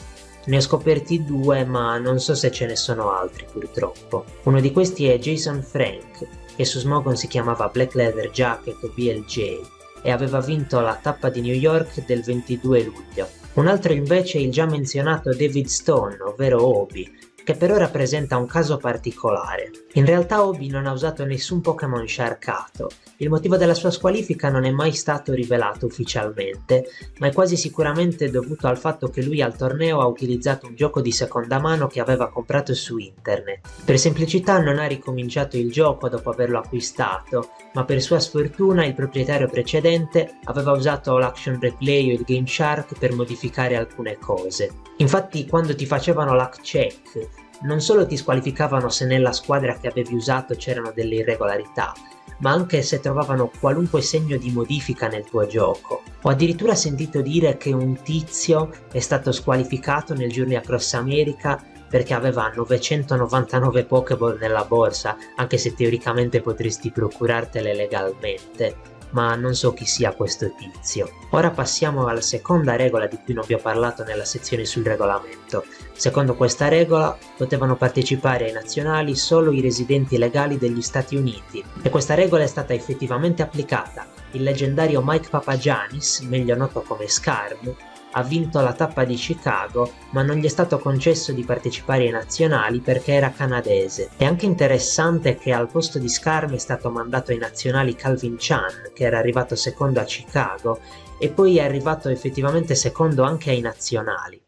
Ne ho scoperti 2, ma non so se ce ne sono altri purtroppo. Uno di questi è Jason Frank, che su Smogon si chiamava Black Leather Jacket o BLJ e aveva vinto la tappa di New York del 22 luglio. Un altro invece è il già menzionato David Stone, ovvero Obi, che però rappresenta un caso particolare. In realtà Obi non ha usato nessun Pokémon sciarcato. Il motivo della sua squalifica non è mai stato rivelato ufficialmente, ma è quasi sicuramente dovuto al fatto che lui al torneo ha utilizzato un gioco di seconda mano che aveva comprato su internet. Per semplicità non ha ricominciato il gioco dopo averlo acquistato, ma per sua sfortuna il proprietario precedente aveva usato l'Action Replay o il Game Shark per modificare alcune cose. Infatti, quando ti facevano l'hack check, non solo ti squalificavano se nella squadra che avevi usato c'erano delle irregolarità, ma anche se trovavano qualunque segno di modifica nel tuo gioco. Ho addirittura sentito dire che un tizio è stato squalificato nel Journey Across America perché aveva 999 Pokéball nella borsa, anche se teoricamente potresti procurartele legalmente. Ma non so chi sia questo tizio. Ora passiamo alla seconda regola di cui non vi ho parlato nella sezione sul regolamento. Secondo questa regola potevano partecipare ai nazionali solo i residenti legali degli Stati Uniti, e questa regola è stata effettivamente applicata. Il leggendario Mike Papagiannis, meglio noto come Scarm, ha vinto la tappa di Chicago, ma non gli è stato concesso di partecipare ai nazionali perché era canadese. È anche interessante che al posto di Scarm è stato mandato ai nazionali Calvin Chan, che era arrivato secondo a Chicago, e poi è arrivato effettivamente secondo anche ai nazionali.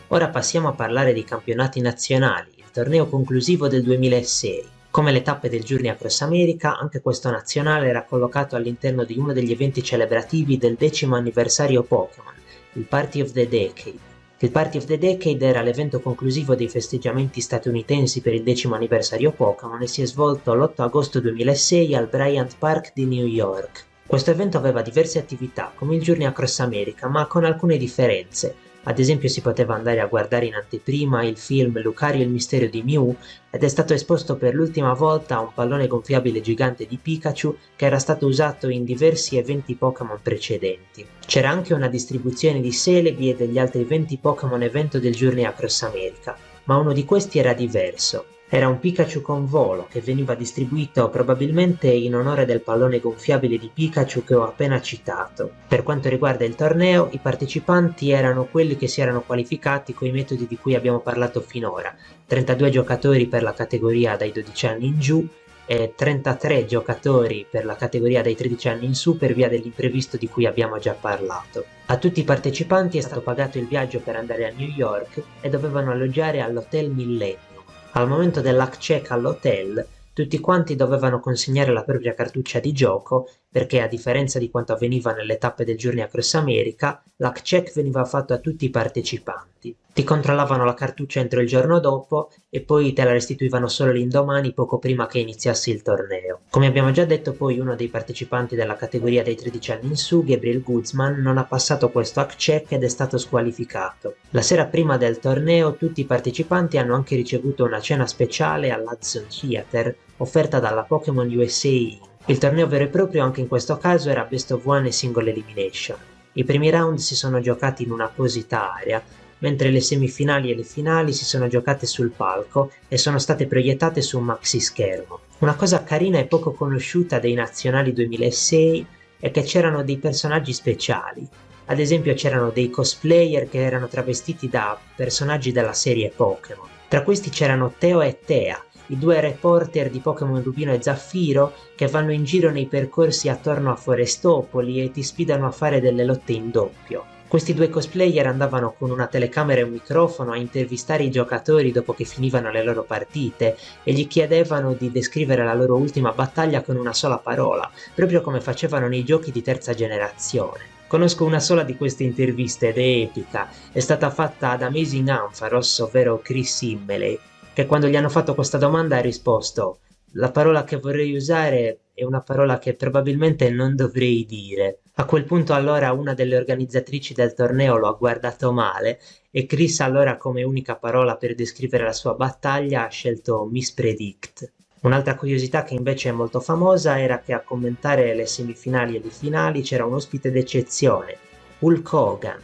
Ora passiamo a parlare dei campionati nazionali, il torneo conclusivo del 2006. Come le tappe del Journey Across America, anche questo nazionale era collocato all'interno di uno degli eventi celebrativi del 10° anniversario Pokémon, il Party of the Decade. Il Party of the Decade era l'evento conclusivo dei festeggiamenti statunitensi per il 10° anniversario Pokémon e si è svolto l'8 agosto 2006 al Bryant Park di New York. Questo evento aveva diverse attività, come il Journey Across America, ma con alcune differenze. Ad esempio si poteva andare a guardare in anteprima il film Lucario e il mistero di Mew, ed è stato esposto per l'ultima volta un pallone gonfiabile gigante di Pikachu che era stato usato in diversi eventi Pokémon precedenti. C'era anche una distribuzione di Celebi e degli altri 20 Pokémon evento del Journey Across America, ma uno di questi era diverso. Era un Pikachu con volo che veniva distribuito probabilmente in onore del pallone gonfiabile di Pikachu che ho appena citato. Per quanto riguarda il torneo, i partecipanti erano quelli che si erano qualificati con i metodi di cui abbiamo parlato finora: 32 giocatori per la categoria dai 12 anni in giù e 33 giocatori per la categoria dai 13 anni in su per via dell'imprevisto di cui abbiamo già parlato. A tutti i partecipanti è stato pagato il viaggio per andare a New York e dovevano alloggiare all'Hotel Millennium. Al momento dell'hack check all'hotel, tutti quanti dovevano consegnare la propria cartuccia di gioco perché, a differenza di quanto avveniva nelle tappe del Journey Across America, l'hack check veniva fatto a tutti i partecipanti. Ti controllavano la cartuccia entro il giorno dopo e poi te la restituivano solo l'indomani, poco prima che iniziasse il torneo. Come abbiamo già detto, poi uno dei partecipanti della categoria dei 13 anni in su, Gabriel Guzman, non ha passato questo hack check ed è stato squalificato. La sera prima del torneo tutti i partecipanti hanno anche ricevuto una cena speciale all'Hudson Theater offerta dalla Pokémon USA Inc. Il torneo vero e proprio anche in questo caso era Best of One e Single Elimination. I primi round si sono giocati in un'apposita area, mentre le semifinali e le finali si sono giocate sul palco e sono state proiettate su un maxi schermo. Una cosa carina e poco conosciuta dei nazionali 2006 è che c'erano dei personaggi speciali. Ad esempio c'erano dei cosplayer che erano travestiti da personaggi della serie Pokémon. Tra questi c'erano Teo e Thea, i due reporter di Pokémon Rubino e Zaffiro che vanno in giro nei percorsi attorno a Forestopoli e ti sfidano a fare delle lotte in doppio. Questi due cosplayer andavano con una telecamera e un microfono a intervistare i giocatori dopo che finivano le loro partite e gli chiedevano di descrivere la loro ultima battaglia con una sola parola, proprio come facevano nei giochi di terza generazione. Conosco una sola di queste interviste ed è epica, è stata fatta ad Amazing Ampharos, ovvero Chris Immeley, che quando gli hanno fatto questa domanda ha risposto: la parola che vorrei usare è una parola che probabilmente non dovrei dire. A quel punto allora una delle organizzatrici del torneo lo ha guardato male e Chris allora come unica parola per descrivere la sua battaglia ha scelto Mispredict. Un'altra curiosità che invece è molto famosa era che a commentare le semifinali e le finali c'era un ospite d'eccezione, Hulk Hogan.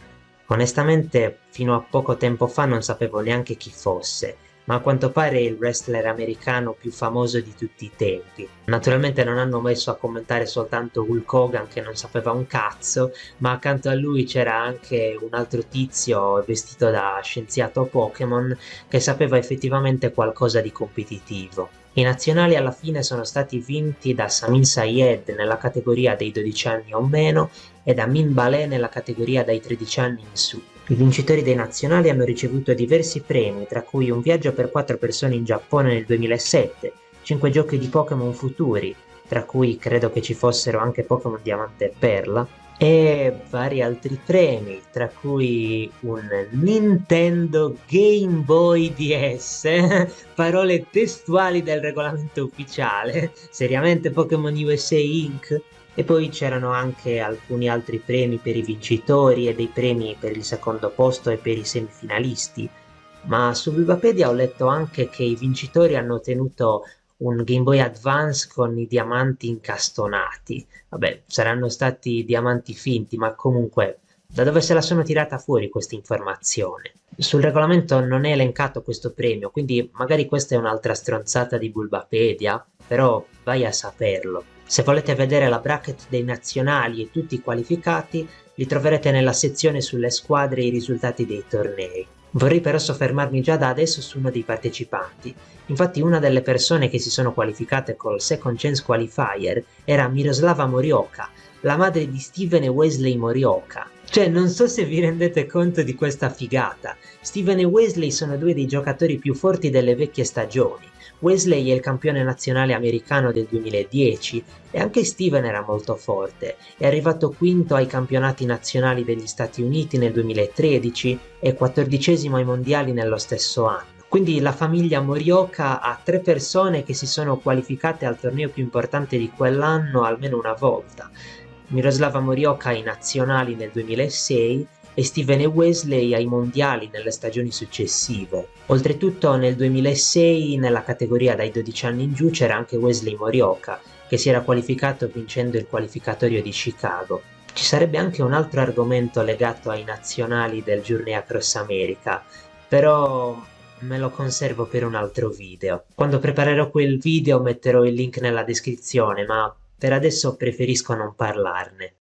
Onestamente fino a poco tempo fa non sapevo neanche chi fosse, ma a quanto pare è il wrestler americano più famoso di tutti i tempi. Naturalmente non hanno messo a commentare soltanto Hulk Hogan che non sapeva un cazzo, ma accanto a lui c'era anche un altro tizio vestito da scienziato Pokémon che sapeva effettivamente qualcosa di competitivo. I nazionali alla fine sono stati vinti da Samin Sayed nella categoria dei 12 anni o meno e da Min Balé nella categoria dai 13 anni in su. I vincitori dei nazionali hanno ricevuto diversi premi, tra cui un viaggio per 4 persone in Giappone nel 2007, 5 giochi di Pokémon futuri, tra cui credo che ci fossero anche Pokémon Diamante e Perla, e vari altri premi, tra cui un Nintendo Game Boy DS, parole testuali del regolamento ufficiale, seriamente Pokémon USA Inc., E poi c'erano anche alcuni altri premi per i vincitori e dei premi per il secondo posto e per i semifinalisti. Ma su Bulbapedia ho letto anche che i vincitori hanno ottenuto un Game Boy Advance con i diamanti incastonati. Vabbè, saranno stati diamanti finti, ma comunque, da dove se la sono tirata fuori questa informazione? Sul regolamento non è elencato questo premio, quindi magari questa è un'altra stronzata di Bulbapedia, però vai a saperlo. Se volete vedere la bracket dei nazionali e tutti i qualificati, li troverete nella sezione sulle squadre e i risultati dei tornei. Vorrei però soffermarmi già da adesso su uno dei partecipanti. Infatti una delle persone che si sono qualificate col Second Chance Qualifier era Miroslava Morioka, la madre di Steven e Wesley Morioka. Cioè, non so se vi rendete conto di questa figata. Steven e Wesley sono due dei giocatori più forti delle vecchie stagioni. Wesley è il campione nazionale americano del 2010 e anche Steven era molto forte. È arrivato quinto ai campionati nazionali degli Stati Uniti nel 2013 e 14esimo ai mondiali nello stesso anno. Quindi la famiglia Morioka ha 3 persone che si sono qualificate al torneo più importante di quell'anno almeno una volta. Miroslava Morioka ai nazionali nel 2006 e Steven e Wesley ai mondiali nelle stagioni successive. Oltretutto nel 2006 nella categoria dai 12 anni in giù c'era anche Wesley Morioka, che si era qualificato vincendo il qualificatorio di Chicago. Ci sarebbe anche un altro argomento legato ai nazionali del Journey Across America, però me lo conservo per un altro video. Quando preparerò quel video metterò il link nella descrizione, ma per adesso preferisco non parlarne.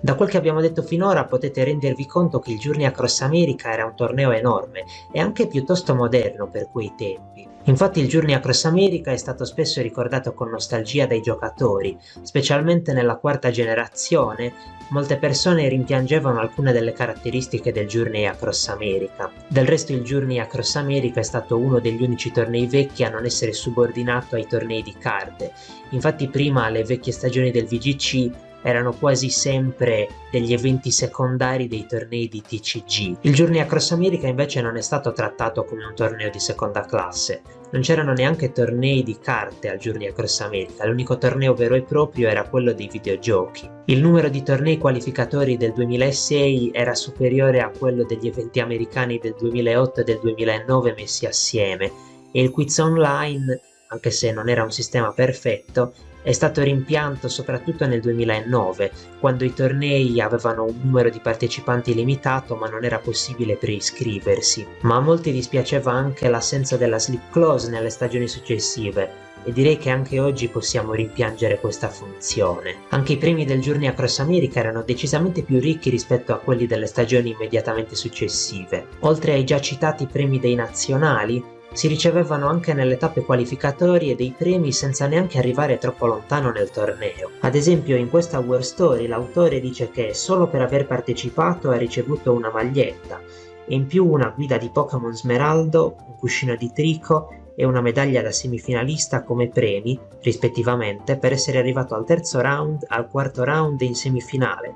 Da quel che abbiamo detto finora potete rendervi conto che il Journey Across America era un torneo enorme e anche piuttosto moderno per quei tempi. Infatti il Journey Across America è stato spesso ricordato con nostalgia dai giocatori, specialmente nella quarta generazione. Molte persone rimpiangevano alcune delle caratteristiche del Journey Across America. Del resto il Journey Across America è stato uno degli unici tornei vecchi a non essere subordinato ai tornei di carte. Infatti prima le vecchie stagioni del VGC erano quasi sempre degli eventi secondari dei tornei di TCG. Il Journey Across America invece non è stato trattato come un torneo di seconda classe. Non c'erano neanche tornei di carte al Journey Across America, l'unico torneo vero e proprio era quello dei videogiochi. Il numero di tornei qualificatori del 2006 era superiore a quello degli eventi americani del 2008 e del 2009 messi assieme, e il quiz online, anche se non era un sistema perfetto, è stato rimpianto soprattutto nel 2009, quando i tornei avevano un numero di partecipanti limitato ma non era possibile preiscriversi. Ma a molti dispiaceva anche l'assenza della slip clause nelle stagioni successive, e direi che anche oggi possiamo rimpiangere questa funzione. Anche i premi del Journey Across America erano decisamente più ricchi rispetto a quelli delle stagioni immediatamente successive. Oltre ai già citati premi dei nazionali, si ricevevano anche nelle tappe qualificatorie dei premi senza neanche arrivare troppo lontano nel torneo. Ad esempio in questa War Story l'autore dice che solo per aver partecipato ha ricevuto una maglietta e in più una guida di Pokémon Smeraldo, un cuscino di Trico e una medaglia da semifinalista come premi, rispettivamente, per essere arrivato al terzo round, al quarto round e in semifinale.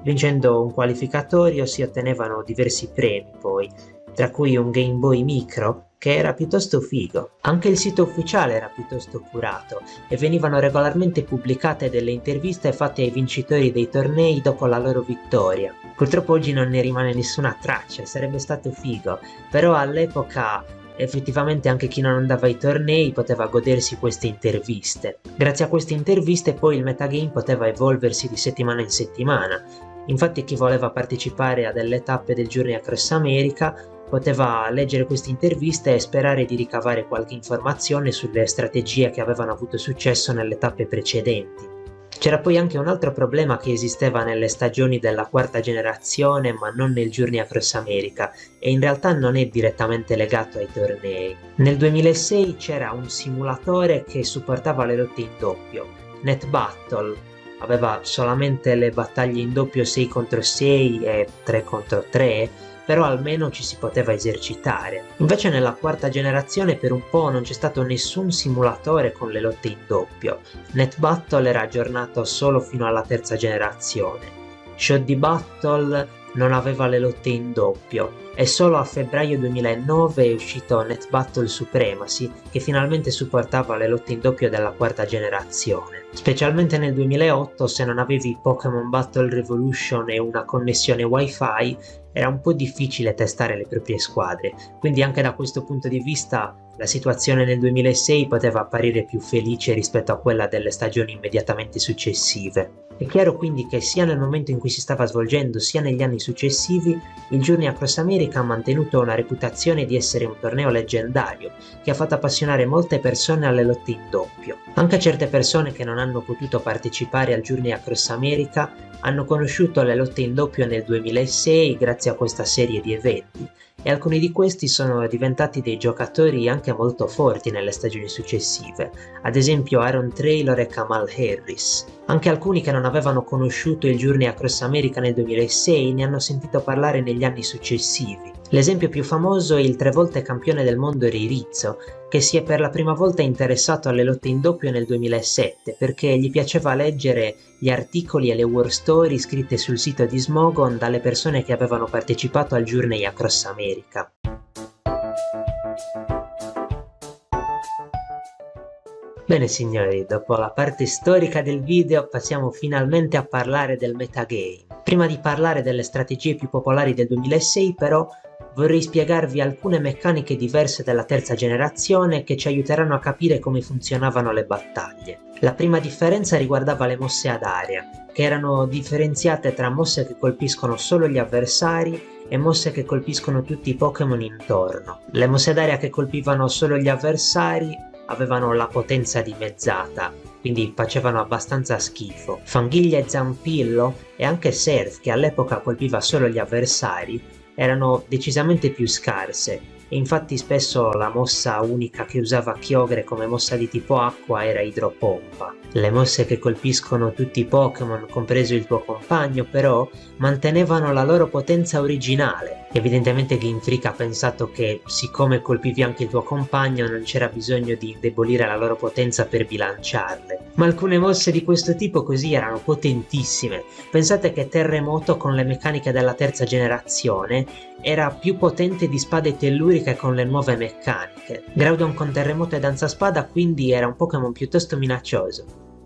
Vincendo un qualificatorio si ottenevano diversi premi poi, tra cui un Game Boy Micro, che era piuttosto figo. Anche il sito ufficiale era piuttosto curato e venivano regolarmente pubblicate delle interviste fatte ai vincitori dei tornei dopo la loro vittoria. Purtroppo oggi non ne rimane nessuna traccia, sarebbe stato figo, però all'epoca effettivamente anche chi non andava ai tornei poteva godersi queste interviste. Grazie a queste interviste poi il metagame poteva evolversi di settimana in settimana. Infatti chi voleva partecipare a delle tappe del Journey Across America poteva leggere queste interviste e sperare di ricavare qualche informazione sulle strategie che avevano avuto successo nelle tappe precedenti. C'era poi anche un altro problema che esisteva nelle stagioni della quarta generazione ma non nel Journey Across America e in realtà non è direttamente legato ai tornei. Nel 2006 c'era un simulatore che supportava le lotte in doppio, NetBattle. Aveva solamente le battaglie in doppio 6 contro 6 e 3 contro 3, però almeno ci si poteva esercitare. Invece nella quarta generazione per un po' non c'è stato nessun simulatore con le lotte in doppio. NetBattle era aggiornato solo fino alla terza generazione. Shoddy Battle non aveva le lotte in doppio e solo a febbraio 2009 è uscito Net Battle Supremacy che finalmente supportava le lotte in doppio della quarta generazione. Specialmente nel 2008, se non avevi Pokémon Battle Revolution e una connessione Wi-Fi, era un po' difficile testare le proprie squadre, quindi anche da questo punto di vista la situazione nel 2006 poteva apparire più felice rispetto a quella delle stagioni immediatamente successive. È chiaro quindi che sia nel momento in cui si stava svolgendo sia negli anni successivi, il Journey Across America ha mantenuto una reputazione di essere un torneo leggendario che ha fatto appassionare molte persone alle lotte in doppio. Anche certe persone che non hanno potuto partecipare al Journey Across America hanno conosciuto le lotte in doppio nel 2006 grazie a questa serie di eventi e alcuni di questi sono diventati dei giocatori anche molto forti nelle stagioni successive, ad esempio Aaron Traylor e Kamal Harris. Anche alcuni che non avevano conosciuto il Journey Across America nel 2006 ne hanno sentito parlare negli anni successivi. L'esempio più famoso è il 3 volte campione del mondo Ririzzo, che si è per la prima volta interessato alle lotte in doppio nel 2007 perché gli piaceva leggere gli articoli e le war story scritte sul sito di Smogon dalle persone che avevano partecipato al Journey Across America. Bene signori, dopo la parte storica del video passiamo finalmente a parlare del metagame. Prima di parlare delle strategie più popolari del 2006 però vorrei spiegarvi alcune meccaniche diverse della terza generazione che ci aiuteranno a capire come funzionavano le battaglie. La prima differenza riguardava le mosse ad area, che erano differenziate tra mosse che colpiscono solo gli avversari e mosse che colpiscono tutti i Pokémon intorno. Le mosse ad area che colpivano solo gli avversari avevano la potenza dimezzata, quindi facevano abbastanza schifo. Fanghiglia e Zampillo e anche Surf, che all'epoca colpiva solo gli avversari, erano decisamente più scarse e infatti spesso la mossa unica che usava Kyogre come mossa di tipo acqua era Idropompa. Le mosse che colpiscono tutti i Pokémon, compreso il tuo compagno, però mantenevano la loro potenza originale. Evidentemente Game Freak ha pensato che siccome colpivi anche il tuo compagno non c'era bisogno di indebolire la loro potenza per bilanciarle. Ma alcune mosse di questo tipo così erano potentissime. Pensate che Terremoto con le meccaniche della terza generazione era più potente di Spade Telluriche con le nuove meccaniche. Groudon con Terremoto e Danzaspada quindi era un Pokémon piuttosto minaccioso.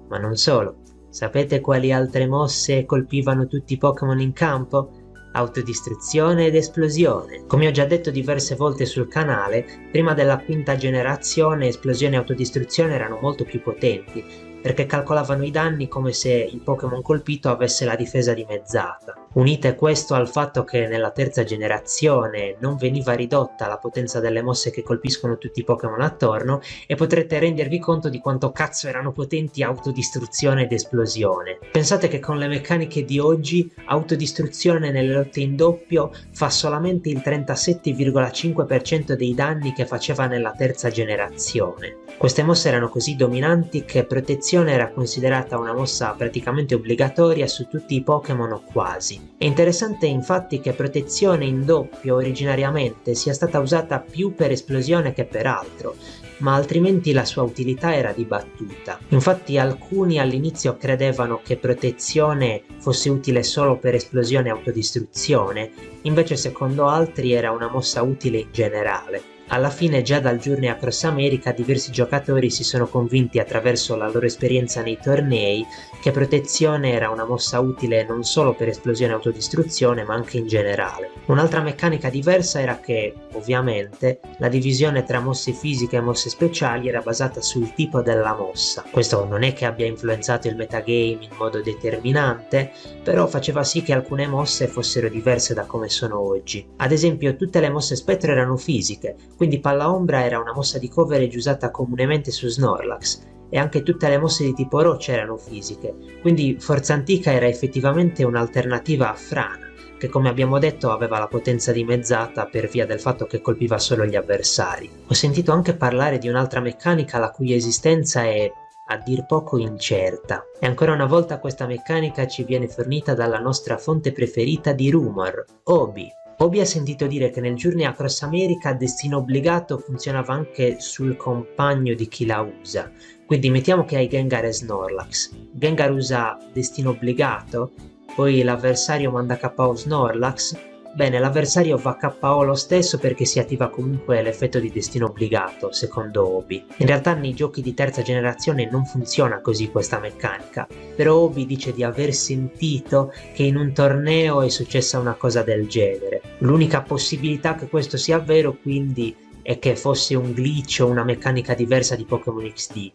Ma non solo. Sapete quali altre mosse colpivano tutti i Pokémon in campo? Autodistruzione ed esplosione. Come ho già detto diverse volte sul canale, prima della quinta generazione esplosione e autodistruzione erano molto più potenti, perché calcolavano i danni come se il Pokémon colpito avesse la difesa dimezzata. Unite questo al fatto che nella terza generazione non veniva ridotta la potenza delle mosse che colpiscono tutti i Pokémon attorno e potrete rendervi conto di quanto cazzo erano potenti autodistruzione ed esplosione. Pensate che con le meccaniche di oggi autodistruzione nelle lotte in doppio fa solamente il 37,5% dei danni che faceva nella terza generazione. Queste mosse erano così dominanti che protezione era considerata una mossa praticamente obbligatoria su tutti i Pokémon o quasi. È interessante infatti che protezione in doppio originariamente sia stata usata più per esplosione che per altro, ma altrimenti la sua utilità era dibattuta. Infatti alcuni all'inizio credevano che protezione fosse utile solo per esplosione e autodistruzione, invece secondo altri era una mossa utile in generale. Alla fine già dal Journey Across America diversi giocatori si sono convinti attraverso la loro esperienza nei tornei che protezione era una mossa utile non solo per esplosione e autodistruzione ma anche in generale. Un'altra meccanica diversa era che, ovviamente, la divisione tra mosse fisiche e mosse speciali era basata sul tipo della mossa. Questo non è che abbia influenzato il metagame in modo determinante, però faceva sì che alcune mosse fossero diverse da come sono oggi. Ad esempio tutte le mosse spettro erano fisiche, quindi Palla Ombra era una mossa di coverage usata comunemente su Snorlax, e anche tutte le mosse di tipo roccia erano fisiche, quindi Forza Antica era effettivamente un'alternativa a Frana, che come abbiamo detto aveva la potenza dimezzata per via del fatto che colpiva solo gli avversari. Ho sentito anche parlare di un'altra meccanica la cui esistenza è a dir poco incerta. E ancora una volta questa meccanica ci viene fornita dalla nostra fonte preferita di rumor, Obi. Obi ha sentito dire che nel Journey Across America Destino Obbligato funzionava anche sul compagno di chi la usa. Quindi mettiamo che hai Gengar e Snorlax. Gengar usa Destino Obbligato poi l'avversario manda KO Snorlax, bene, l'avversario va KO lo stesso perché si attiva comunque l'effetto di destino obbligato, secondo Obi. In realtà nei giochi di terza generazione non funziona così questa meccanica, però Obi dice di aver sentito che in un torneo è successa una cosa del genere. L'unica possibilità che questo sia vero quindi è che fosse un glitch o una meccanica diversa di Pokémon XD.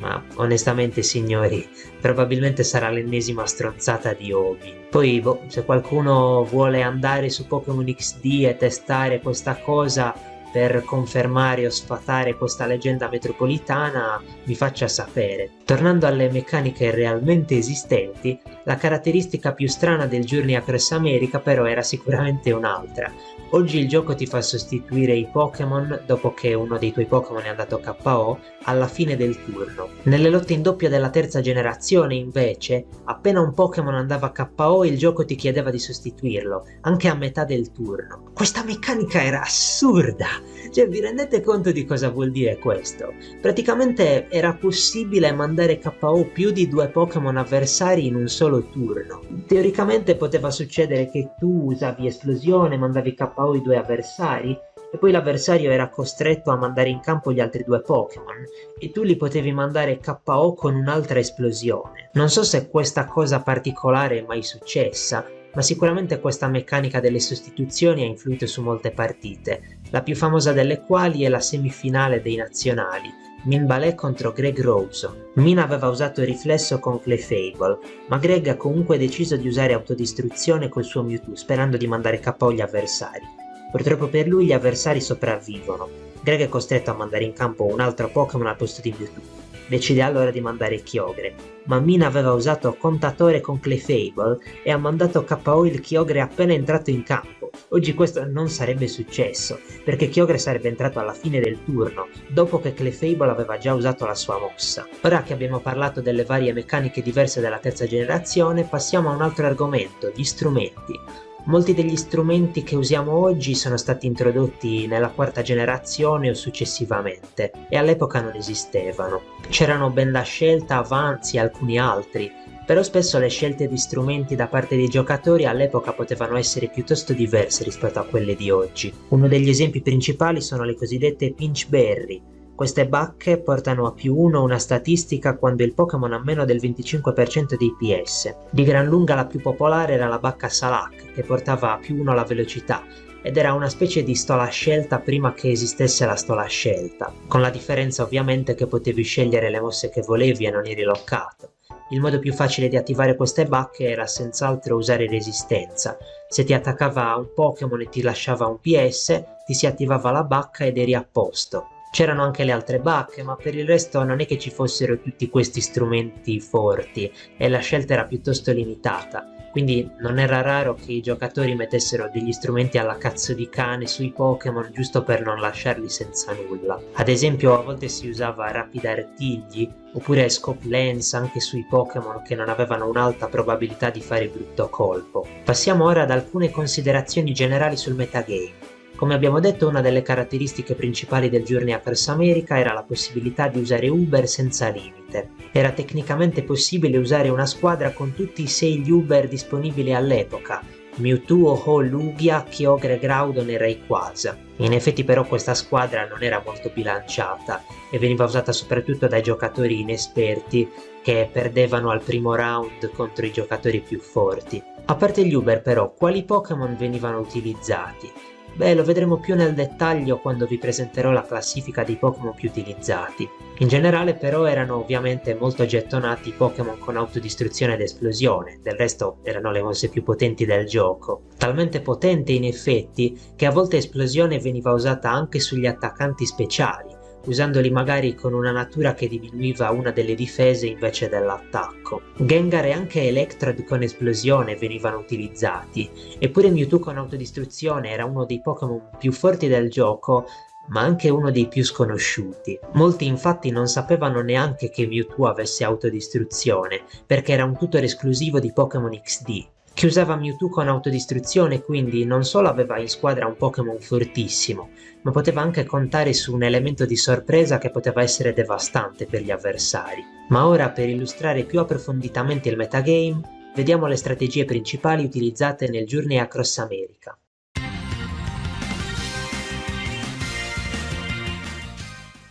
Ma onestamente signori, probabilmente sarà l'ennesima stronzata di Obi. Poi se qualcuno vuole andare su Pokémon XD e testare questa cosa per confermare o sfatare questa leggenda metropolitana, mi faccia sapere. Tornando alle meccaniche realmente esistenti, la caratteristica più strana del Journey Across America però era sicuramente un'altra. Oggi il gioco ti fa sostituire i Pokémon dopo che uno dei tuoi Pokémon è andato KO alla fine del turno. Nelle lotte in doppio della terza generazione, invece, appena un Pokémon andava KO il gioco ti chiedeva di sostituirlo, anche a metà del turno. Questa meccanica era assurda! Cioè, vi rendete conto di cosa vuol dire questo? Praticamente era possibile mandare KO più di 2 Pokémon avversari in un solo turno. Teoricamente poteva succedere che tu usavi esplosione, mandavi KO i 2 avversari e poi l'avversario era costretto a mandare in campo gli altri 2 Pokémon e tu li potevi mandare KO con un'altra esplosione. Non so se questa cosa particolare è mai successa, ma sicuramente questa meccanica delle sostituzioni ha influito su molte partite, la più famosa delle quali è la semifinale dei nazionali, Min Ballet contro Greg Rousseau. Min aveva usato riflesso con Clefable, ma Greg ha comunque deciso di usare autodistruzione col suo Mewtwo sperando di mandare KO gli avversari. Purtroppo per lui gli avversari sopravvivono. Greg è costretto a mandare in campo un altro Pokémon al posto di Mewtwo. Decide allora di mandare Kyogre, ma Min aveva usato contatore con Clefable e ha mandato KO il Kyogre appena entrato in campo. Oggi questo non sarebbe successo, perché Kyogre sarebbe entrato alla fine del turno, dopo che Clefable aveva già usato la sua mossa. Ora che abbiamo parlato delle varie meccaniche diverse della terza generazione, passiamo a un altro argomento, gli strumenti. Molti degli strumenti che usiamo oggi sono stati introdotti nella quarta generazione o successivamente e all'epoca non esistevano. C'erano ben da scelta avanzi e alcuni altri, però spesso le scelte di strumenti da parte dei giocatori all'epoca potevano essere piuttosto diverse rispetto a quelle di oggi. Uno degli esempi principali sono le cosiddette Pinch Berry. Queste bacche portano a +1 una statistica quando il Pokémon ha meno del 25% di IPS. Di gran lunga la più popolare era la bacca Salak, che portava a +1 la velocità, ed era una specie di stola scelta prima che esistesse la stola scelta, con la differenza ovviamente che potevi scegliere le mosse che volevi e non eri bloccato. Il modo più facile di attivare queste bacche era senz'altro usare resistenza. Se ti attaccava a un Pokémon e ti lasciava un PS, ti si attivava la bacca ed eri a posto. C'erano anche le altre bacche, ma per il resto non è che ci fossero tutti questi strumenti forti e la scelta era piuttosto limitata, quindi non era raro che i giocatori mettessero degli strumenti alla cazzo di cane sui Pokémon giusto per non lasciarli senza nulla. Ad esempio a volte si usava Rapida Artigli oppure Scope Lens anche sui Pokémon che non avevano un'alta probabilità di fare brutto colpo. Passiamo ora ad alcune considerazioni generali sul metagame. Come abbiamo detto, una delle caratteristiche principali del Journey Across America era la possibilità di usare Uber senza limite. Era tecnicamente possibile usare una squadra con tutti i 6 gli Uber disponibili all'epoca, Mewtwo, Ho, Lugia, Kyogre, Groudon e Rayquaza. In effetti però questa squadra non era molto bilanciata e veniva usata soprattutto dai giocatori inesperti che perdevano al primo round contro i giocatori più forti. A parte gli Uber però, quali Pokémon venivano utilizzati? Beh, lo vedremo più nel dettaglio quando vi presenterò la classifica dei Pokémon più utilizzati. In generale però erano ovviamente molto gettonati i Pokémon con autodistruzione ed esplosione, del resto erano le mosse più potenti del gioco. Talmente potente in effetti che a volte esplosione veniva usata anche sugli attaccanti speciali, usandoli magari con una natura che diminuiva una delle difese invece dell'attacco. Gengar e anche Electrode con esplosione venivano utilizzati, eppure Mewtwo con autodistruzione era uno dei Pokémon più forti del gioco, ma anche uno dei più sconosciuti. Molti infatti non sapevano neanche che Mewtwo avesse autodistruzione, perché era un tutor esclusivo di Pokémon XD. Chi usava Mewtwo con autodistruzione quindi non solo aveva in squadra un Pokémon fortissimo, ma poteva anche contare su un elemento di sorpresa che poteva essere devastante per gli avversari. Ma ora, per illustrare più approfonditamente il metagame, Vediamo le strategie principali utilizzate nel Journey Across America.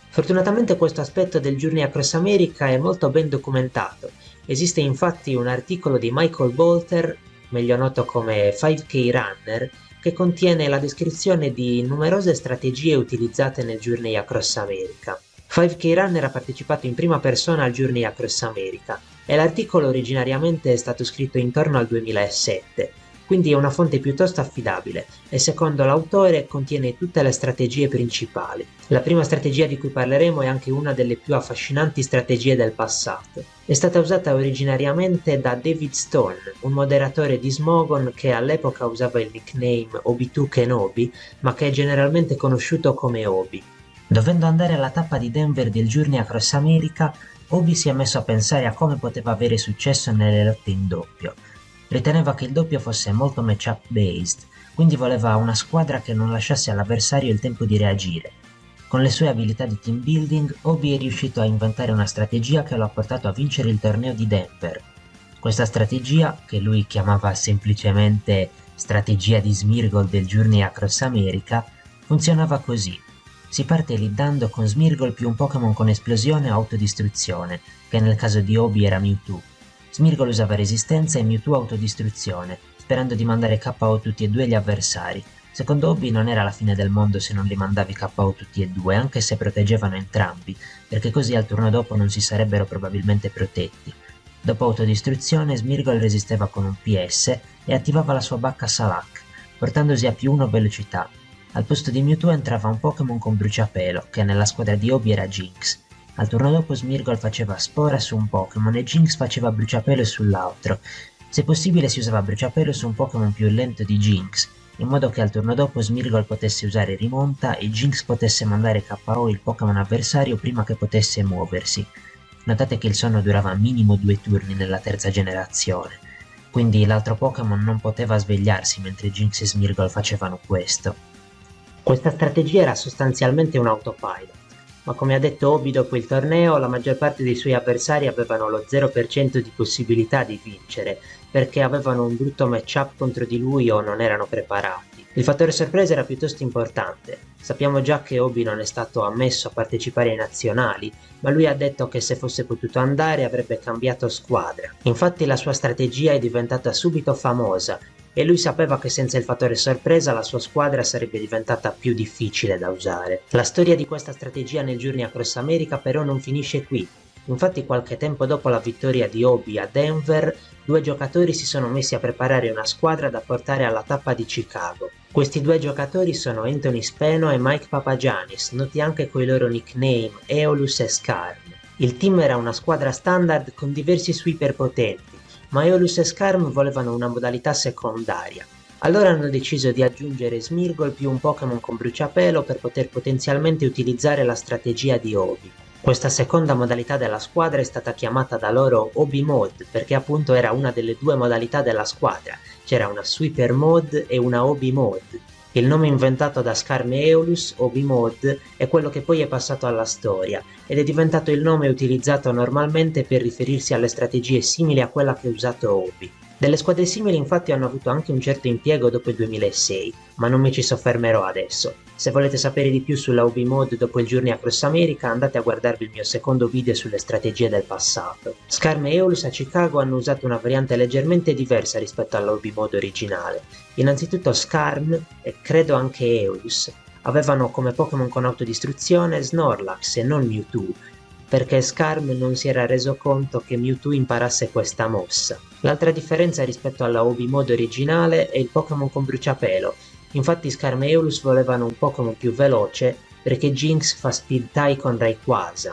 Fortunatamente questo aspetto del Journey Across America è molto ben documentato. Esiste infatti un articolo di Michael Bolter, meglio noto come 5K Runner, che contiene la descrizione di numerose strategie utilizzate nel Journey Across America. 5K Runner ha partecipato in prima persona al Journey Across America e l'articolo originariamente è stato scritto intorno al 2007, quindi è una fonte piuttosto affidabile e secondo l'autore contiene tutte le strategie principali. La prima strategia di cui parleremo è anche una delle più affascinanti strategie del passato. È stata usata originariamente da David Stone, un moderatore di Smogon che all'epoca usava il nickname Obi-Wan Kenobi, ma che è generalmente conosciuto come Obi. Dovendo andare alla tappa di Denver del Journey Across America, Obi si è messo a pensare a come poteva avere successo nelle lotte in doppio. Riteneva che il doppio fosse molto matchup based, quindi voleva una squadra che non lasciasse all'avversario il tempo di reagire. Con le sue abilità di team building, Obi è riuscito a inventare una strategia che lo ha portato a vincere il torneo di Denver. Questa strategia, che lui chiamava semplicemente strategia di Smeargle del Journey Across America, funzionava così. Si parte leadando con Smeargle più un Pokémon con esplosione o autodistruzione, che nel caso di Obi era Mewtwo. Smeargle usava resistenza e Mewtwo autodistruzione, sperando di mandare KO tutti e due gli avversari. Secondo Obi non era la fine del mondo se non li mandavi KO tutti e due, anche se proteggevano entrambi, perché così al turno dopo non si sarebbero probabilmente protetti. Dopo autodistruzione, Smeargle resisteva con un PS e attivava la sua bacca Salak, portandosi a +1 velocità. Al posto di Mewtwo entrava un Pokémon con bruciapelo, che nella squadra di Obi era Jynx. Al turno dopo Smeargle faceva Spora su un Pokémon e Jynx faceva bruciapelo sull'altro. Se possibile si usava bruciapelo su un Pokémon più lento di Jynx, in modo che al turno dopo Smeargle potesse usare rimonta e Jynx potesse mandare KO il Pokémon avversario prima che potesse muoversi. Notate che il sonno durava minimo 2 turni nella terza generazione, quindi l'altro Pokémon non poteva svegliarsi mentre Jynx e Smeargle facevano questo. Questa strategia era sostanzialmente un autopilot, ma come ha detto Obi dopo il torneo, la maggior parte dei suoi avversari avevano lo 0% di possibilità di vincere, perché avevano un brutto matchup contro di lui o non erano preparati. Il fattore sorpresa era piuttosto importante. Sappiamo già che Obi non è stato ammesso a partecipare ai nazionali, ma lui ha detto che se fosse potuto andare avrebbe cambiato squadra. Infatti la sua strategia è diventata subito famosa e lui sapeva che senza il fattore sorpresa la sua squadra sarebbe diventata più difficile da usare. La storia di questa strategia nel Journey Across America però non finisce qui. Infatti qualche tempo dopo la vittoria di Obi a Denver, 2 giocatori si sono messi a preparare una squadra da portare alla tappa di Chicago. Questi 2 giocatori sono Anthony Speno e Mike Papagiannis, noti anche coi loro nickname Aeolus e Skarm. Il team era una squadra standard con diversi sweeper potenti, ma Aeolus e Skarm volevano una modalità secondaria. Allora hanno deciso di aggiungere Smeargle più un Pokémon con bruciapelo per poter potenzialmente utilizzare la strategia di Obi. Questa seconda modalità della squadra è stata chiamata da loro Obi Mode perché appunto era una delle 2 modalità della squadra, c'era una Sweeper Mode e una Obi Mode. Il nome inventato da Skarm e Aeolus, Obi Mode, è quello che poi è passato alla storia ed è diventato il nome utilizzato normalmente per riferirsi alle strategie simili a quella che ha usato Obi. Delle squadre simili infatti hanno avuto anche un certo impiego dopo il 2006, ma non mi ci soffermerò adesso. Se volete sapere di più sulla Obi Mode dopo il Journey Across America andate a guardarvi il mio secondo video sulle strategie del passato. Skarm e Aeolus a Chicago hanno usato una variante leggermente diversa rispetto alla Obi Mode originale. Innanzitutto Skarm, e credo anche Aeolus, avevano come Pokémon con autodistruzione Snorlax e non Mewtwo, perché Skarm non si era reso conto che Mewtwo imparasse questa mossa. L'altra differenza rispetto alla Obi Mode originale è il Pokémon con bruciapelo. Infatti Skarm e Aeolus volevano un Pokémon più veloce perché Jynx fa Speed Tie con Rayquaza.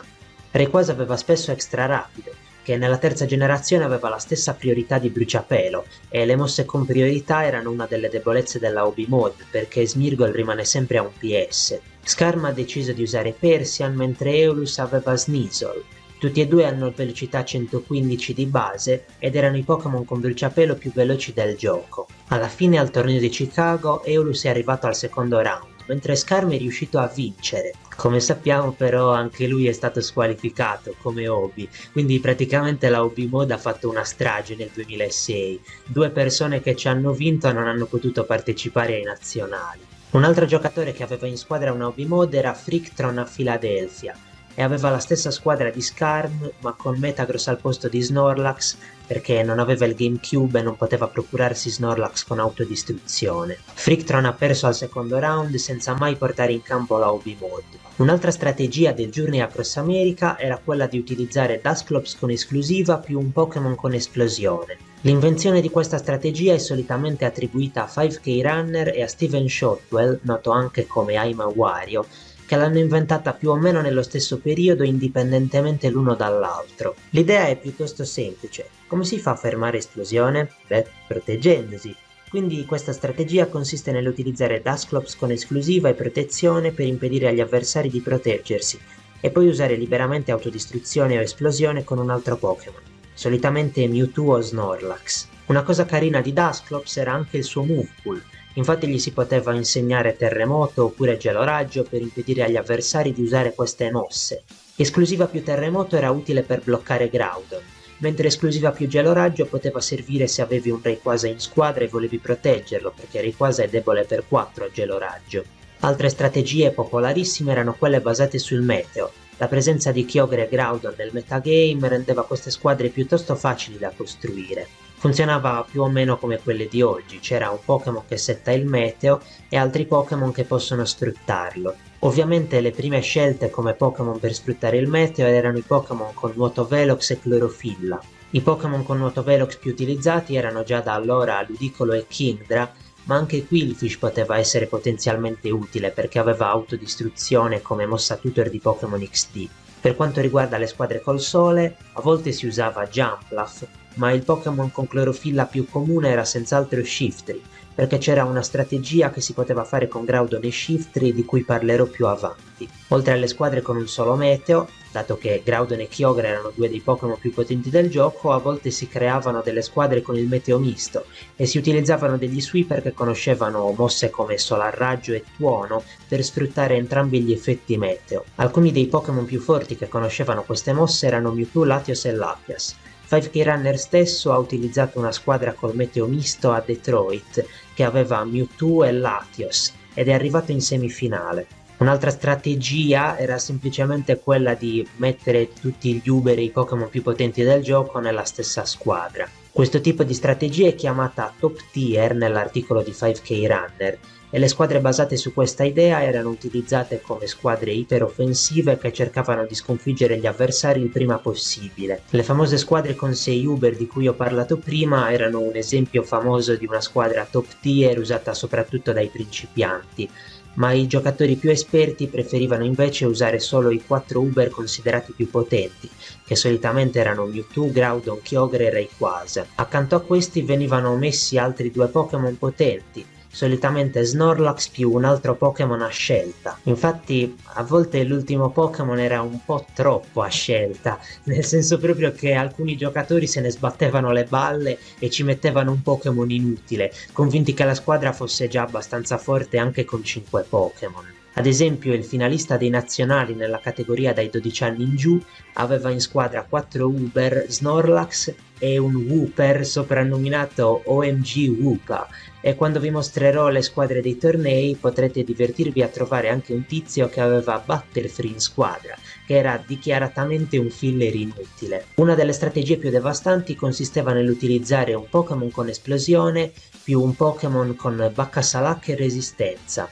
Rayquaza aveva spesso extra rapido, che nella terza generazione aveva la stessa priorità di bruciapelo, e le mosse con priorità erano una delle debolezze della Obi Mode, perché Smeargle rimane sempre a un PS. Skarm ha deciso di usare Persian mentre Aeolus aveva Sneasel. Tutti e 2 hanno velocità 115 di base ed erano i Pokémon con bruciapelo più veloci del gioco. Alla fine al torneo di Chicago Aeolus è arrivato al secondo round, mentre Skarm è riuscito a vincere. Come sappiamo però anche lui è stato squalificato come Obi, quindi praticamente la Obi Mode ha fatto una strage nel 2006. 2 persone che ci hanno vinto non hanno potuto partecipare ai nazionali. Un altro giocatore che aveva in squadra una Obi Mode era Frictron a Philadelphia e aveva la stessa squadra di Skarm ma con Metagross al posto di Snorlax perché non aveva il GameCube e non poteva procurarsi Snorlax con autodistruzione. Frictron ha perso al secondo round senza mai portare in campo la Obi Mode. Un'altra strategia del Journey Across America era quella di utilizzare Dusclops con esclusiva più un Pokémon con esplosione. L'invenzione di questa strategia è solitamente attribuita a 5K Runner e a Steven Shotwell, noto anche come Aima Wario, che l'hanno inventata più o meno nello stesso periodo indipendentemente l'uno dall'altro. L'idea è piuttosto semplice. Come si fa a fermare esplosione? Beh, proteggendosi. Quindi questa strategia consiste nell'utilizzare Dusclops con esclusiva e protezione per impedire agli avversari di proteggersi e poi usare liberamente autodistruzione o esplosione con un altro Pokémon, solitamente Mewtwo o Snorlax. Una cosa carina di Dusclops era anche il suo move pool. Infatti gli si poteva insegnare terremoto oppure geloraggio per impedire agli avversari di usare queste mosse. Esclusiva più terremoto era utile per bloccare Groudon, mentre esclusiva più geloraggio poteva servire se avevi un Rayquaza in squadra e volevi proteggerlo, perché Rayquaza è debole per 4 a geloraggio. Altre strategie popolarissime erano quelle basate sul meteo. La presenza di Kyogre e Groudon nel metagame rendeva queste squadre piuttosto facili da costruire. Funzionava più o meno come quelle di oggi, c'era un Pokémon che setta il meteo e altri Pokémon che possono sfruttarlo. Ovviamente le prime scelte come Pokémon per sfruttare il meteo erano i Pokémon con Nuoto Velox e Clorofilla. I Pokémon con Nuoto Velox più utilizzati erano già da allora Ludicolo e Kingdra, ma anche Qwilfish poteva essere potenzialmente utile perché aveva autodistruzione come mossa tutor di Pokémon XD. Per quanto riguarda le squadre col sole, a volte si usava Jumpluff, ma il Pokémon con clorofilla più comune era senz'altro Shiftry, perché c'era una strategia che si poteva fare con Groudon e Shiftry di cui parlerò più avanti. Oltre alle squadre con un solo meteo, dato che Groudon e Kyogre erano due dei Pokémon più potenti del gioco, a volte si creavano delle squadre con il meteo misto e si utilizzavano degli sweeper che conoscevano mosse come Solar Raggio e Tuono per sfruttare entrambi gli effetti meteo. Alcuni dei Pokémon più forti che conoscevano queste mosse erano Mewtwo, Latios e Latias. 5K Runner stesso ha utilizzato una squadra col meteo misto a Detroit che aveva Mewtwo e Latios ed è arrivato in semifinale. Un'altra strategia era semplicemente quella di mettere tutti gli Uber e i Pokémon più potenti del gioco nella stessa squadra. Questo tipo di strategia è chiamata Top Tier nell'articolo di 5K Runner e le squadre basate su questa idea erano utilizzate come squadre iperoffensive che cercavano di sconfiggere gli avversari il prima possibile. Le famose squadre con 6 Uber di cui ho parlato prima erano un esempio famoso di una squadra top tier usata soprattutto dai principianti, ma i giocatori più esperti preferivano invece usare solo i 4 Uber considerati più potenti, che solitamente erano Mewtwo, Groudon, Kyogre e Rayquaza. Accanto a questi venivano messi altri 2 Pokémon potenti, solitamente Snorlax più un altro Pokémon a scelta. Infatti a volte l'ultimo Pokémon era un po' troppo a scelta, nel senso proprio che alcuni giocatori se ne sbattevano le balle e ci mettevano un Pokémon inutile, convinti che la squadra fosse già abbastanza forte anche con 5 Pokémon. Ad esempio il finalista dei nazionali nella categoria dai 12 anni in giù aveva in squadra 4 Uber, Snorlax e un Wooper soprannominato OMG Woopa, e quando vi mostrerò le squadre dei tornei potrete divertirvi a trovare anche un tizio che aveva Battlefree in squadra, che era dichiaratamente un filler inutile. Una delle strategie più devastanti consisteva nell'utilizzare un Pokémon con esplosione più un Pokémon con Baccasalacca e resistenza.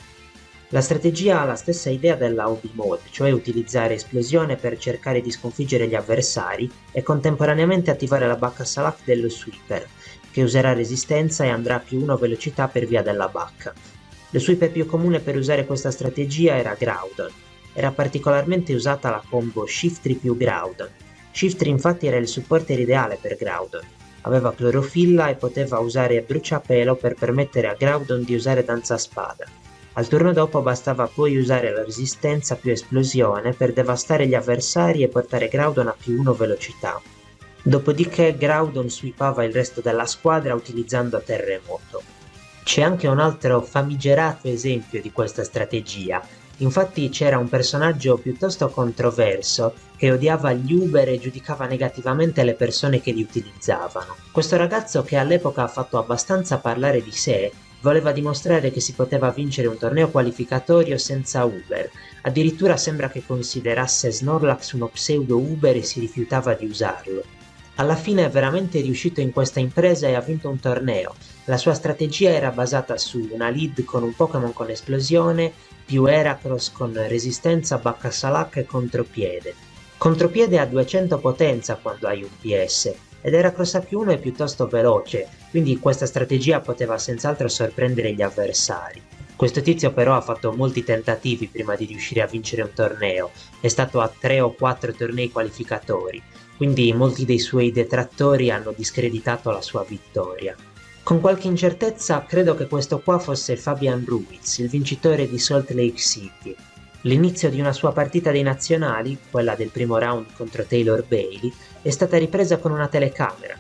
La strategia ha la stessa idea della Obi Mode, cioè utilizzare esplosione per cercare di sconfiggere gli avversari e contemporaneamente attivare la Baccasalacca dello Sweeper, che userà resistenza e andrà a più 1 velocità per via della bacca. Lo sweeper più comune per usare questa strategia era Groudon. Era particolarmente usata la combo Shiftry più Groudon. Shiftry infatti era il supporter ideale per Groudon. Aveva clorofilla e poteva usare bruciapelo per permettere a Groudon di usare danzaspada. Al turno dopo bastava poi usare la resistenza più esplosione per devastare gli avversari e portare Groudon a più 1 velocità. Dopodiché Groudon sweepava il resto della squadra utilizzando terremoto. C'è anche un altro famigerato esempio di questa strategia. Infatti c'era un personaggio piuttosto controverso che odiava gli Uber e giudicava negativamente le persone che li utilizzavano. Questo ragazzo, che all'epoca ha fatto abbastanza parlare di sé, voleva dimostrare che si poteva vincere un torneo qualificatorio senza Uber. Addirittura sembra che considerasse Snorlax uno pseudo Uber e si rifiutava di usarlo. Alla fine è veramente riuscito in questa impresa e ha vinto un torneo. La sua strategia era basata su una lead con un Pokémon con esplosione, più Heracross con resistenza, Baccasalacca e contropiede. Contropiede ha 200 potenza quando hai un PS, ed Heracross a più 1 è piuttosto veloce, quindi questa strategia poteva senz'altro sorprendere gli avversari. Questo tizio però ha fatto molti tentativi prima di riuscire a vincere un torneo, è stato a 3 o 4 tornei qualificatori, quindi molti dei suoi detrattori hanno discreditato la sua vittoria. Con qualche incertezza credo che questo qua fosse Fabian Ruiz, il vincitore di Salt Lake City. L'inizio di una sua partita dei nazionali, quella del primo round contro Taylor Bailey, è stata ripresa con una telecamera.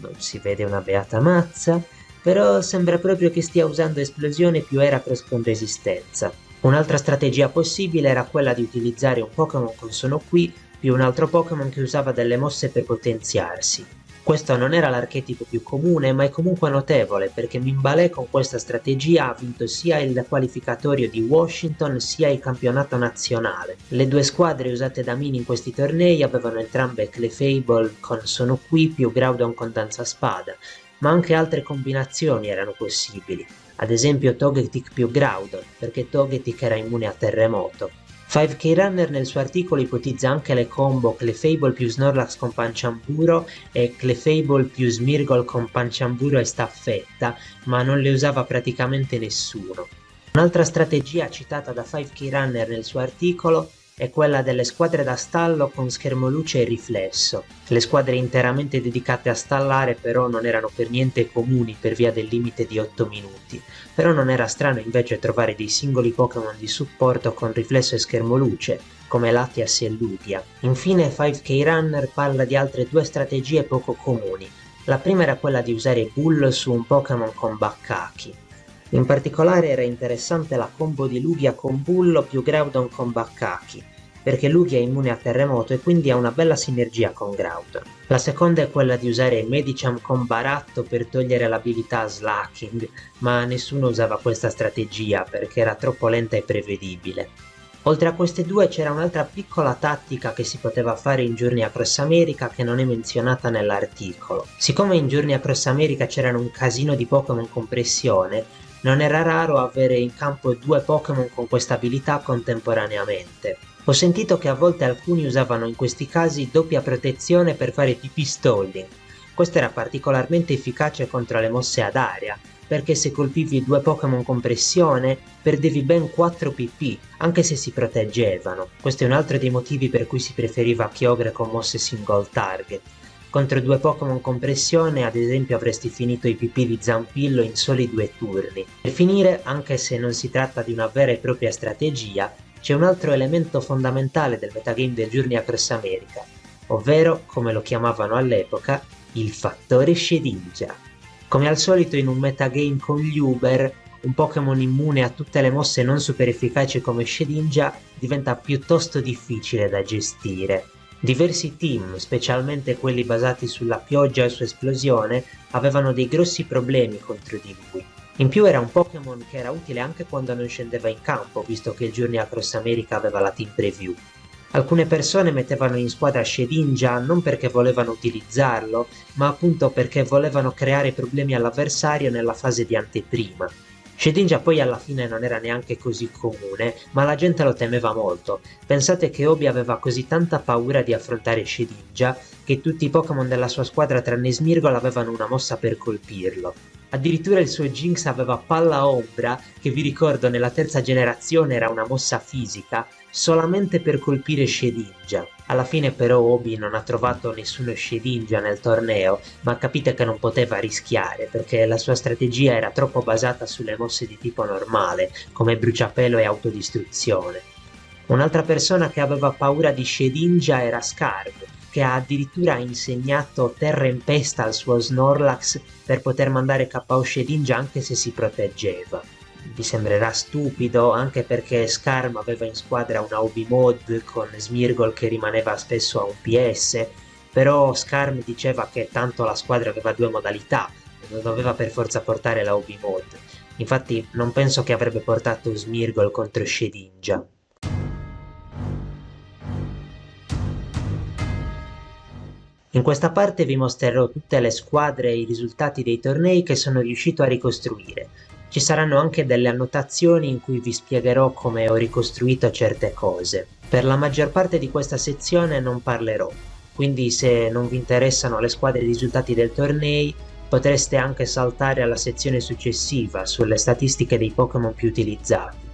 Non si vede una beata mazza, però sembra proprio che stia usando esplosione più Heracross con resistenza. Un'altra strategia possibile era quella di utilizzare un Pokémon con Sono Qui più un altro Pokémon che usava delle mosse per potenziarsi. Questo non era l'archetipo più comune, ma è comunque notevole perché Mimbalè con questa strategia ha vinto sia il qualificatorio di Washington sia il campionato nazionale. Le due squadre usate da Mini in questi tornei avevano entrambe Clefable con Sono Qui più Groudon con Danzaspada, ma anche altre combinazioni erano possibili, ad esempio Togetic più Groudon, perché Togetic era immune a terremoto. 5K Runner nel suo articolo ipotizza anche le combo Clefable più Snorlax con Panciamburo e Clefable più Smeargle con Panciamburo e Staffetta, ma non le usava praticamente nessuno. Un'altra strategia citata da 5K Runner nel suo articolo è quella delle squadre da stallo con schermo luce e riflesso. Le squadre interamente dedicate a stallare però non erano per niente comuni per via del limite di 8 minuti, però non era strano invece trovare dei singoli Pokémon di supporto con riflesso e schermo luce, come Latias e Lugia. Infine 5K Runner parla di altre due strategie poco comuni. La prima era quella di usare Bull su un Pokémon con Bakaki. In particolare era interessante la combo di Lugia con Bullo più Groudon con Bakaki, perché Lugia è immune a terremoto e quindi ha una bella sinergia con Groudon. La seconda è quella di usare Medicham con Baratto per togliere l'abilità Slacking, ma nessuno usava questa strategia perché era troppo lenta e prevedibile. Oltre a queste due c'era un'altra piccola tattica che si poteva fare in Journey Across America che non è menzionata nell'articolo. Siccome in Journey Across America c'erano un casino di Pokémon con pressione, non era raro avere in campo due Pokémon con questa abilità contemporaneamente. Ho sentito che a volte alcuni usavano in questi casi doppia protezione per fare PP Stalling. Questo era particolarmente efficace contro le mosse ad aria, perché se colpivi due Pokémon con pressione perdevi ben 4 PP, anche se si proteggevano. Questo è un altro dei motivi per cui si preferiva Kyogre con mosse single target. Contro due Pokémon con pressione, ad esempio, avresti finito i PP di Zampillo in soli 2 turni. Per finire, anche se non si tratta di una vera e propria strategia, c'è un altro elemento fondamentale del metagame del Journey Across America, ovvero, come lo chiamavano all'epoca, il fattore Shedinja. Come al solito in un metagame con gli Uber, un Pokémon immune a tutte le mosse non super efficaci come Shedinja diventa piuttosto difficile da gestire. Diversi team, specialmente quelli basati sulla pioggia e su esplosione, avevano dei grossi problemi contro di lui. In più era un Pokémon che era utile anche quando non scendeva in campo, visto che il Journey Across America aveva la team preview. Alcune persone mettevano in squadra Shedinja non perché volevano utilizzarlo, ma appunto perché volevano creare problemi all'avversario nella fase di anteprima. Shedinja poi alla fine non era neanche così comune, ma la gente lo temeva molto. Pensate che Obi aveva così tanta paura di affrontare Shedinja che tutti i Pokémon della sua squadra tranne Smeargle avevano una mossa per colpirlo. Addirittura il suo Jynx aveva Palla Ombra, che vi ricordo nella terza generazione era una mossa fisica, solamente per colpire Shedinja. Alla fine però Obi non ha trovato nessuno Shedinja nel torneo, ma capite che non poteva rischiare perché la sua strategia era troppo basata sulle mosse di tipo normale, come bruciapelo e autodistruzione. Un'altra persona che aveva paura di Shedinja era Scarf, che ha addirittura insegnato Terrempesta al suo Snorlax per poter mandare KO Shedinja anche se si proteggeva. Vi sembrerà stupido, anche perché Skarm aveva in squadra una Hobby Mod con Smeargle che rimaneva spesso a un PS, però Skarm diceva che tanto la squadra aveva due modalità, non doveva per forza portare la Hobby Mod. Infatti non penso che avrebbe portato Smeargle contro Shedinja. In questa parte vi mostrerò tutte le squadre e i risultati dei tornei che sono riuscito a ricostruire. Ci saranno anche delle annotazioni in cui vi spiegherò come ho ricostruito certe cose. Per la maggior parte di questa sezione non parlerò, quindi se non vi interessano le squadre e i risultati del tornei, potreste anche saltare alla sezione successiva sulle statistiche dei Pokémon più utilizzati.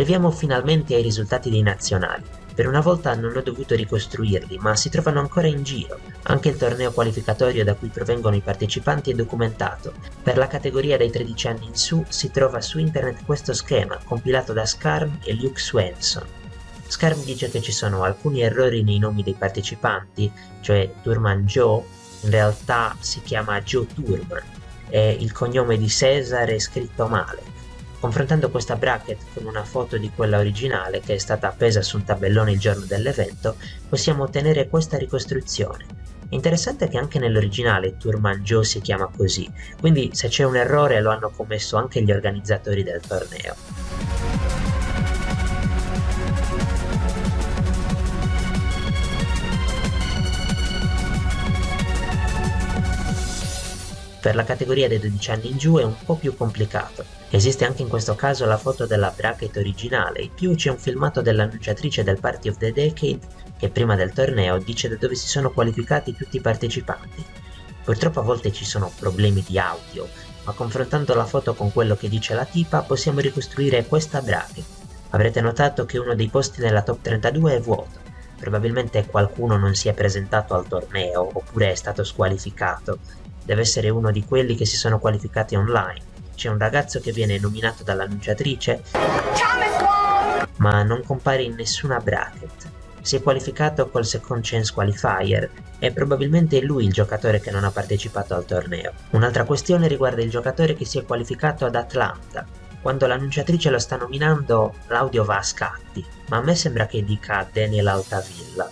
Arriviamo finalmente ai risultati dei nazionali. Per una volta non ho dovuto ricostruirli, ma si trovano ancora in giro. Anche il torneo qualificatorio da cui provengono i partecipanti è documentato. Per la categoria dai 13 anni in su si trova su internet questo schema, compilato da Scarm e Luke Swenson. Scarm dice che ci sono alcuni errori nei nomi dei partecipanti, cioè Turman Joe, in realtà si chiama Joe Turman, e il cognome di Cesare è scritto male. Confrontando questa bracket con una foto di quella originale che è stata appesa su un tabellone il giorno dell'evento, possiamo ottenere questa ricostruzione. È interessante che anche nell'originale Turman Joe si chiama così, quindi se c'è un errore lo hanno commesso anche gli organizzatori del torneo. Per la categoria dei 12 anni in giù è un po' più complicato. Esiste anche in questo caso la foto della bracket originale, in più c'è un filmato dell'annunciatrice del Party of the Decade che prima del torneo dice da dove si sono qualificati tutti i partecipanti. Purtroppo a volte ci sono problemi di audio, ma confrontando la foto con quello che dice la tipa possiamo ricostruire questa bracket. Avrete notato che uno dei posti nella top 32 è vuoto. Probabilmente qualcuno non si è presentato al torneo oppure è stato squalificato. Deve essere uno di quelli che si sono qualificati online. C'è un ragazzo che viene nominato dall'annunciatrice, ma non compare in nessuna bracket. Si è qualificato col Second Chance Qualifier e probabilmente è lui il giocatore che non ha partecipato al torneo. Un'altra questione riguarda il giocatore che si è qualificato ad Atlanta. Quando l'annunciatrice lo sta nominando, l'audio va a scatti, ma a me sembra che dica Daniel Altavilla.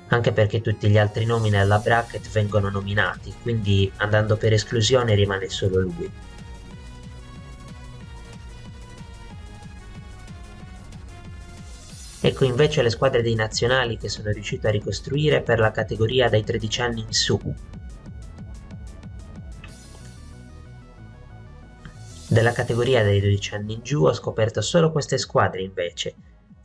Anche perché tutti gli altri nomi nella bracket vengono nominati, quindi andando per esclusione rimane solo lui. Ecco invece le squadre dei nazionali che sono riuscito a ricostruire per la categoria dai 13 anni in su. Della categoria dai 12 anni in giù ho scoperto solo queste squadre invece.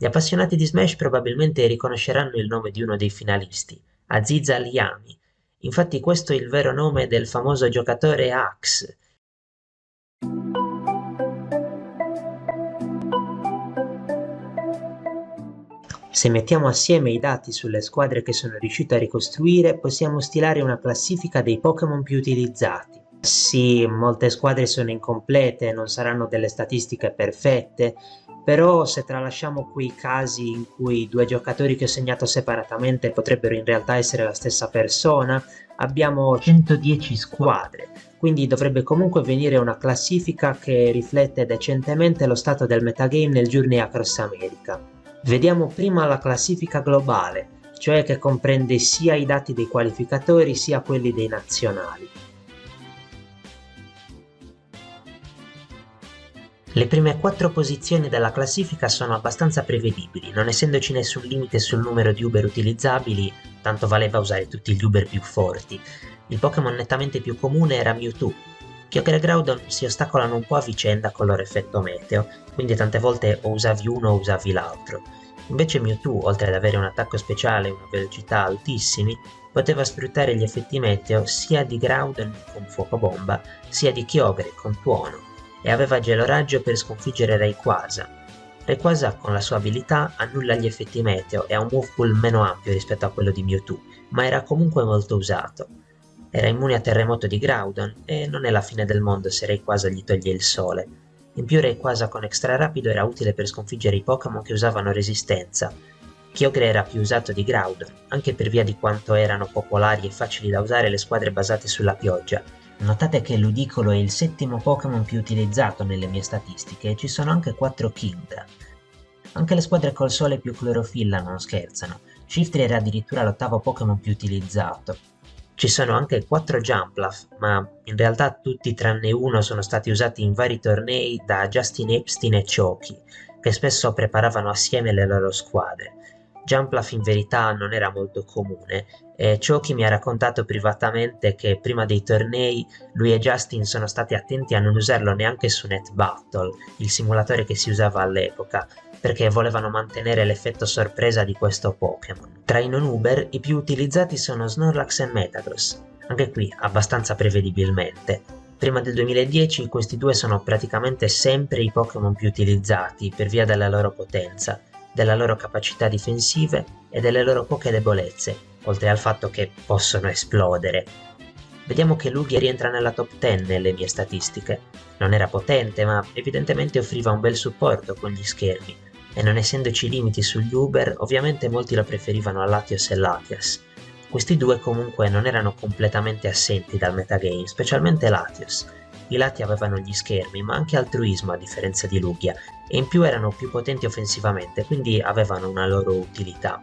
Gli appassionati di Smash probabilmente riconosceranno il nome di uno dei finalisti, Aziza Liami. Infatti questo è il vero nome del famoso giocatore Axe. Se mettiamo assieme i dati sulle squadre che sono riuscito a ricostruire, possiamo stilare una classifica dei Pokémon più utilizzati. Sì, molte squadre sono incomplete, non saranno delle statistiche perfette, però se tralasciamo quei casi in cui due giocatori che ho segnato separatamente potrebbero in realtà essere la stessa persona, abbiamo 110 squadre, quindi dovrebbe comunque venire una classifica che riflette decentemente lo stato del metagame nel Journey Across America. Vediamo prima la classifica globale, cioè che comprende sia i dati dei qualificatori sia quelli dei nazionali. Le prime 4 posizioni della classifica sono abbastanza prevedibili, non essendoci nessun limite sul numero di Uber utilizzabili, tanto valeva usare tutti gli Uber più forti. Il Pokémon nettamente più comune era Mewtwo. Kyogre e Groudon si ostacolano un po' a vicenda con il loro effetto meteo, quindi tante volte o usavi uno o usavi l'altro. Invece Mewtwo, oltre ad avere un attacco speciale e una velocità altissimi, poteva sfruttare gli effetti meteo sia di Groudon con Fuoco Bomba, sia di Kyogre con Tuono, e aveva Gelo Raggio per sconfiggere Rayquaza. Rayquaza con la sua abilità annulla gli effetti meteo e ha un move pool meno ampio rispetto a quello di Mewtwo, ma era comunque molto usato. Era immune a terremoto di Groudon e non è la fine del mondo se Rayquaza gli toglie il sole. In più Rayquaza con extra rapido era utile per sconfiggere i Pokémon che usavano resistenza. Kyogre era più usato di Groudon, anche per via di quanto erano popolari e facili da usare le squadre basate sulla pioggia. Notate che Ludicolo è il 7° Pokémon più utilizzato nelle mie statistiche e ci sono anche 4 Kingdra. Anche le squadre col sole più clorofilla non scherzano, Shiftry era addirittura l'8° Pokémon più utilizzato. Ci sono anche 4 Jumpluff, ma in realtà tutti tranne uno sono stati usati in vari tornei da Justin Epstein e Choki, che spesso preparavano assieme le loro squadre. Jumpluff in verità non era molto comune e Choki mi ha raccontato privatamente che prima dei tornei lui e Justin sono stati attenti a non usarlo neanche su Net Battle, il simulatore che si usava all'epoca, perché volevano mantenere l'effetto sorpresa di questo Pokémon. Tra i non Uber i più utilizzati sono Snorlax e Metagross, anche qui abbastanza prevedibilmente. Prima del 2010 questi due sono praticamente sempre i Pokémon più utilizzati per via della loro potenza, della loro capacità difensive e delle loro poche debolezze, oltre al fatto che possono esplodere. Vediamo che Lugia rientra nella top 10 nelle mie statistiche. Non era potente, ma evidentemente offriva un bel supporto con gli schermi, e non essendoci limiti sugli Uber, ovviamente molti lo preferivano a Latios e Latias. Questi due comunque non erano completamente assenti dal metagame, specialmente Latios. I Lati avevano gli schermi, ma anche altruismo a differenza di Lugia, e in più erano più potenti offensivamente, quindi avevano una loro utilità.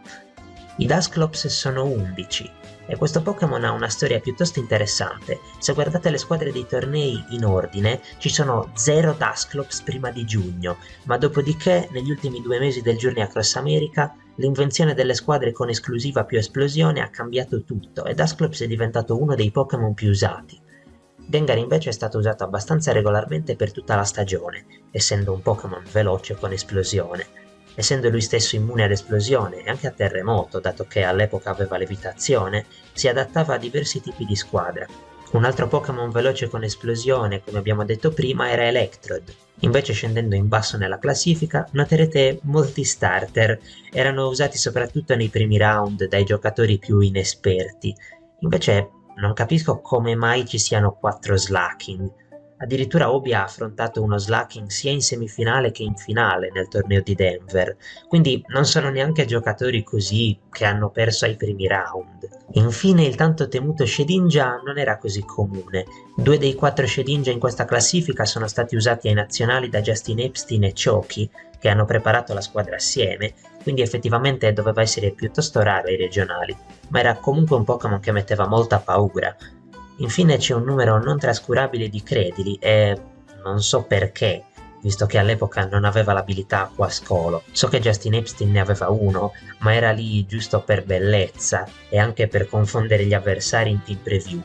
I Dusclops sono 11, e questo Pokémon ha una storia piuttosto interessante. Se guardate le squadre dei tornei in ordine, ci sono 0 Dusclops prima di giugno, ma dopodiché, negli ultimi 2 mesi del Journey Across America, l'invenzione delle squadre con esclusiva più esplosione ha cambiato tutto e Dusclops è diventato uno dei Pokémon più usati. Gengar invece è stato usato abbastanza regolarmente per tutta la stagione, essendo un Pokémon veloce con esplosione. Essendo lui stesso immune ad esplosione e anche a terremoto, dato che all'epoca aveva levitazione, si adattava a diversi tipi di squadra. Un altro Pokémon veloce con esplosione, come abbiamo detto prima, era Electrode. Invece scendendo in basso nella classifica, noterete molti starter, erano usati soprattutto nei primi round dai giocatori più inesperti. Invece non capisco come mai ci siano 4 Slaking. Addirittura Obi ha affrontato uno Slaking sia in semifinale che in finale nel torneo di Denver, quindi non sono neanche giocatori così che hanno perso ai primi round. Infine il tanto temuto Shedinja non era così comune. 2 dei 4 Shedinja in questa classifica sono stati usati ai nazionali da Justin Epstein e Choki, che hanno preparato la squadra assieme, quindi effettivamente doveva essere piuttosto raro ai regionali, ma era comunque un Pokémon che metteva molta paura. Infine c'è un numero non trascurabile di Credili e non so perché, visto che all'epoca non aveva l'abilità Acquascolo. So che Justin Epstein ne aveva uno, ma era lì giusto per bellezza e anche per confondere gli avversari in team preview.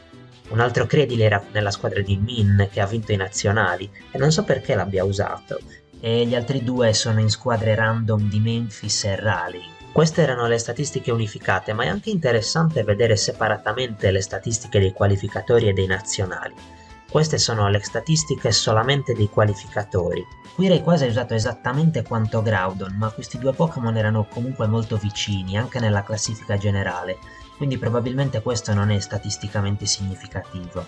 Un altro Credili era nella squadra di Min che ha vinto i nazionali e non so perché l'abbia usato. E gli altri 2 sono in squadre random di Memphis e Raleigh. Queste erano le statistiche unificate, ma è anche interessante vedere separatamente le statistiche dei qualificatori e dei nazionali. Queste sono le statistiche solamente dei qualificatori. Qui Rayquaza ha usato esattamente quanto Groudon, ma questi 2 Pokémon erano comunque molto vicini, anche nella classifica generale, quindi probabilmente questo non è statisticamente significativo.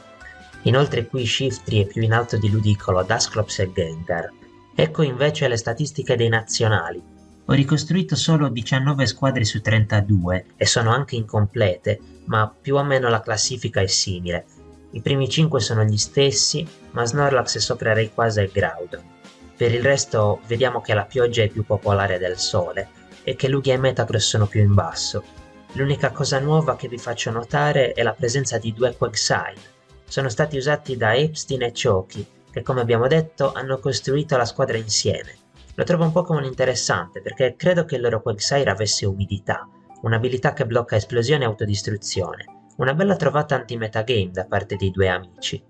Inoltre qui Shiftry è più in alto di Ludicolo, Dusclops e Gengar. Ecco invece le statistiche dei nazionali. Ho ricostruito solo 19 squadre su 32 e sono anche incomplete, ma più o meno la classifica è simile. I primi 5 sono gli stessi, ma Snorlax è sopra Rayquaza e Groudon. Per il resto vediamo che la pioggia è più popolare del sole e che Lugia e Metagross sono più in basso. L'unica cosa nuova che vi faccio notare è la presenza di 2 Quagsire. Sono stati usati da Epstein e Choki, che come abbiamo detto hanno costruito la squadra insieme. Lo trovo un Pokémon interessante perché credo che il loro Quagsire avesse umidità, un'abilità che blocca esplosione e autodistruzione, una bella trovata anti-metagame da parte dei 2 amici.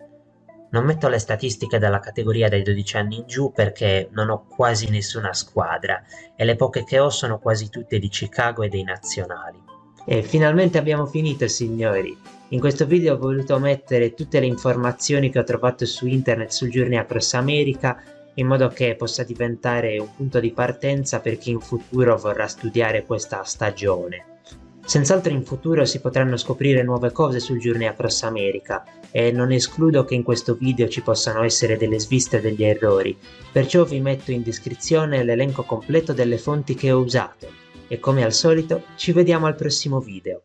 Non metto le statistiche della categoria dai 12 anni in giù perché non ho quasi nessuna squadra e le poche che ho sono quasi tutte di Chicago e dei nazionali. E finalmente abbiamo finito, signori! In questo video ho voluto mettere tutte le informazioni che ho trovato su internet sul Journey Across America in modo che possa diventare un punto di partenza per chi in futuro vorrà studiare questa stagione. Senz'altro in futuro si potranno scoprire nuove cose sul Journey Across America e non escludo che in questo video ci possano essere delle sviste o degli errori, perciò vi metto in descrizione l'elenco completo delle fonti che ho usato e come al solito ci vediamo al prossimo video.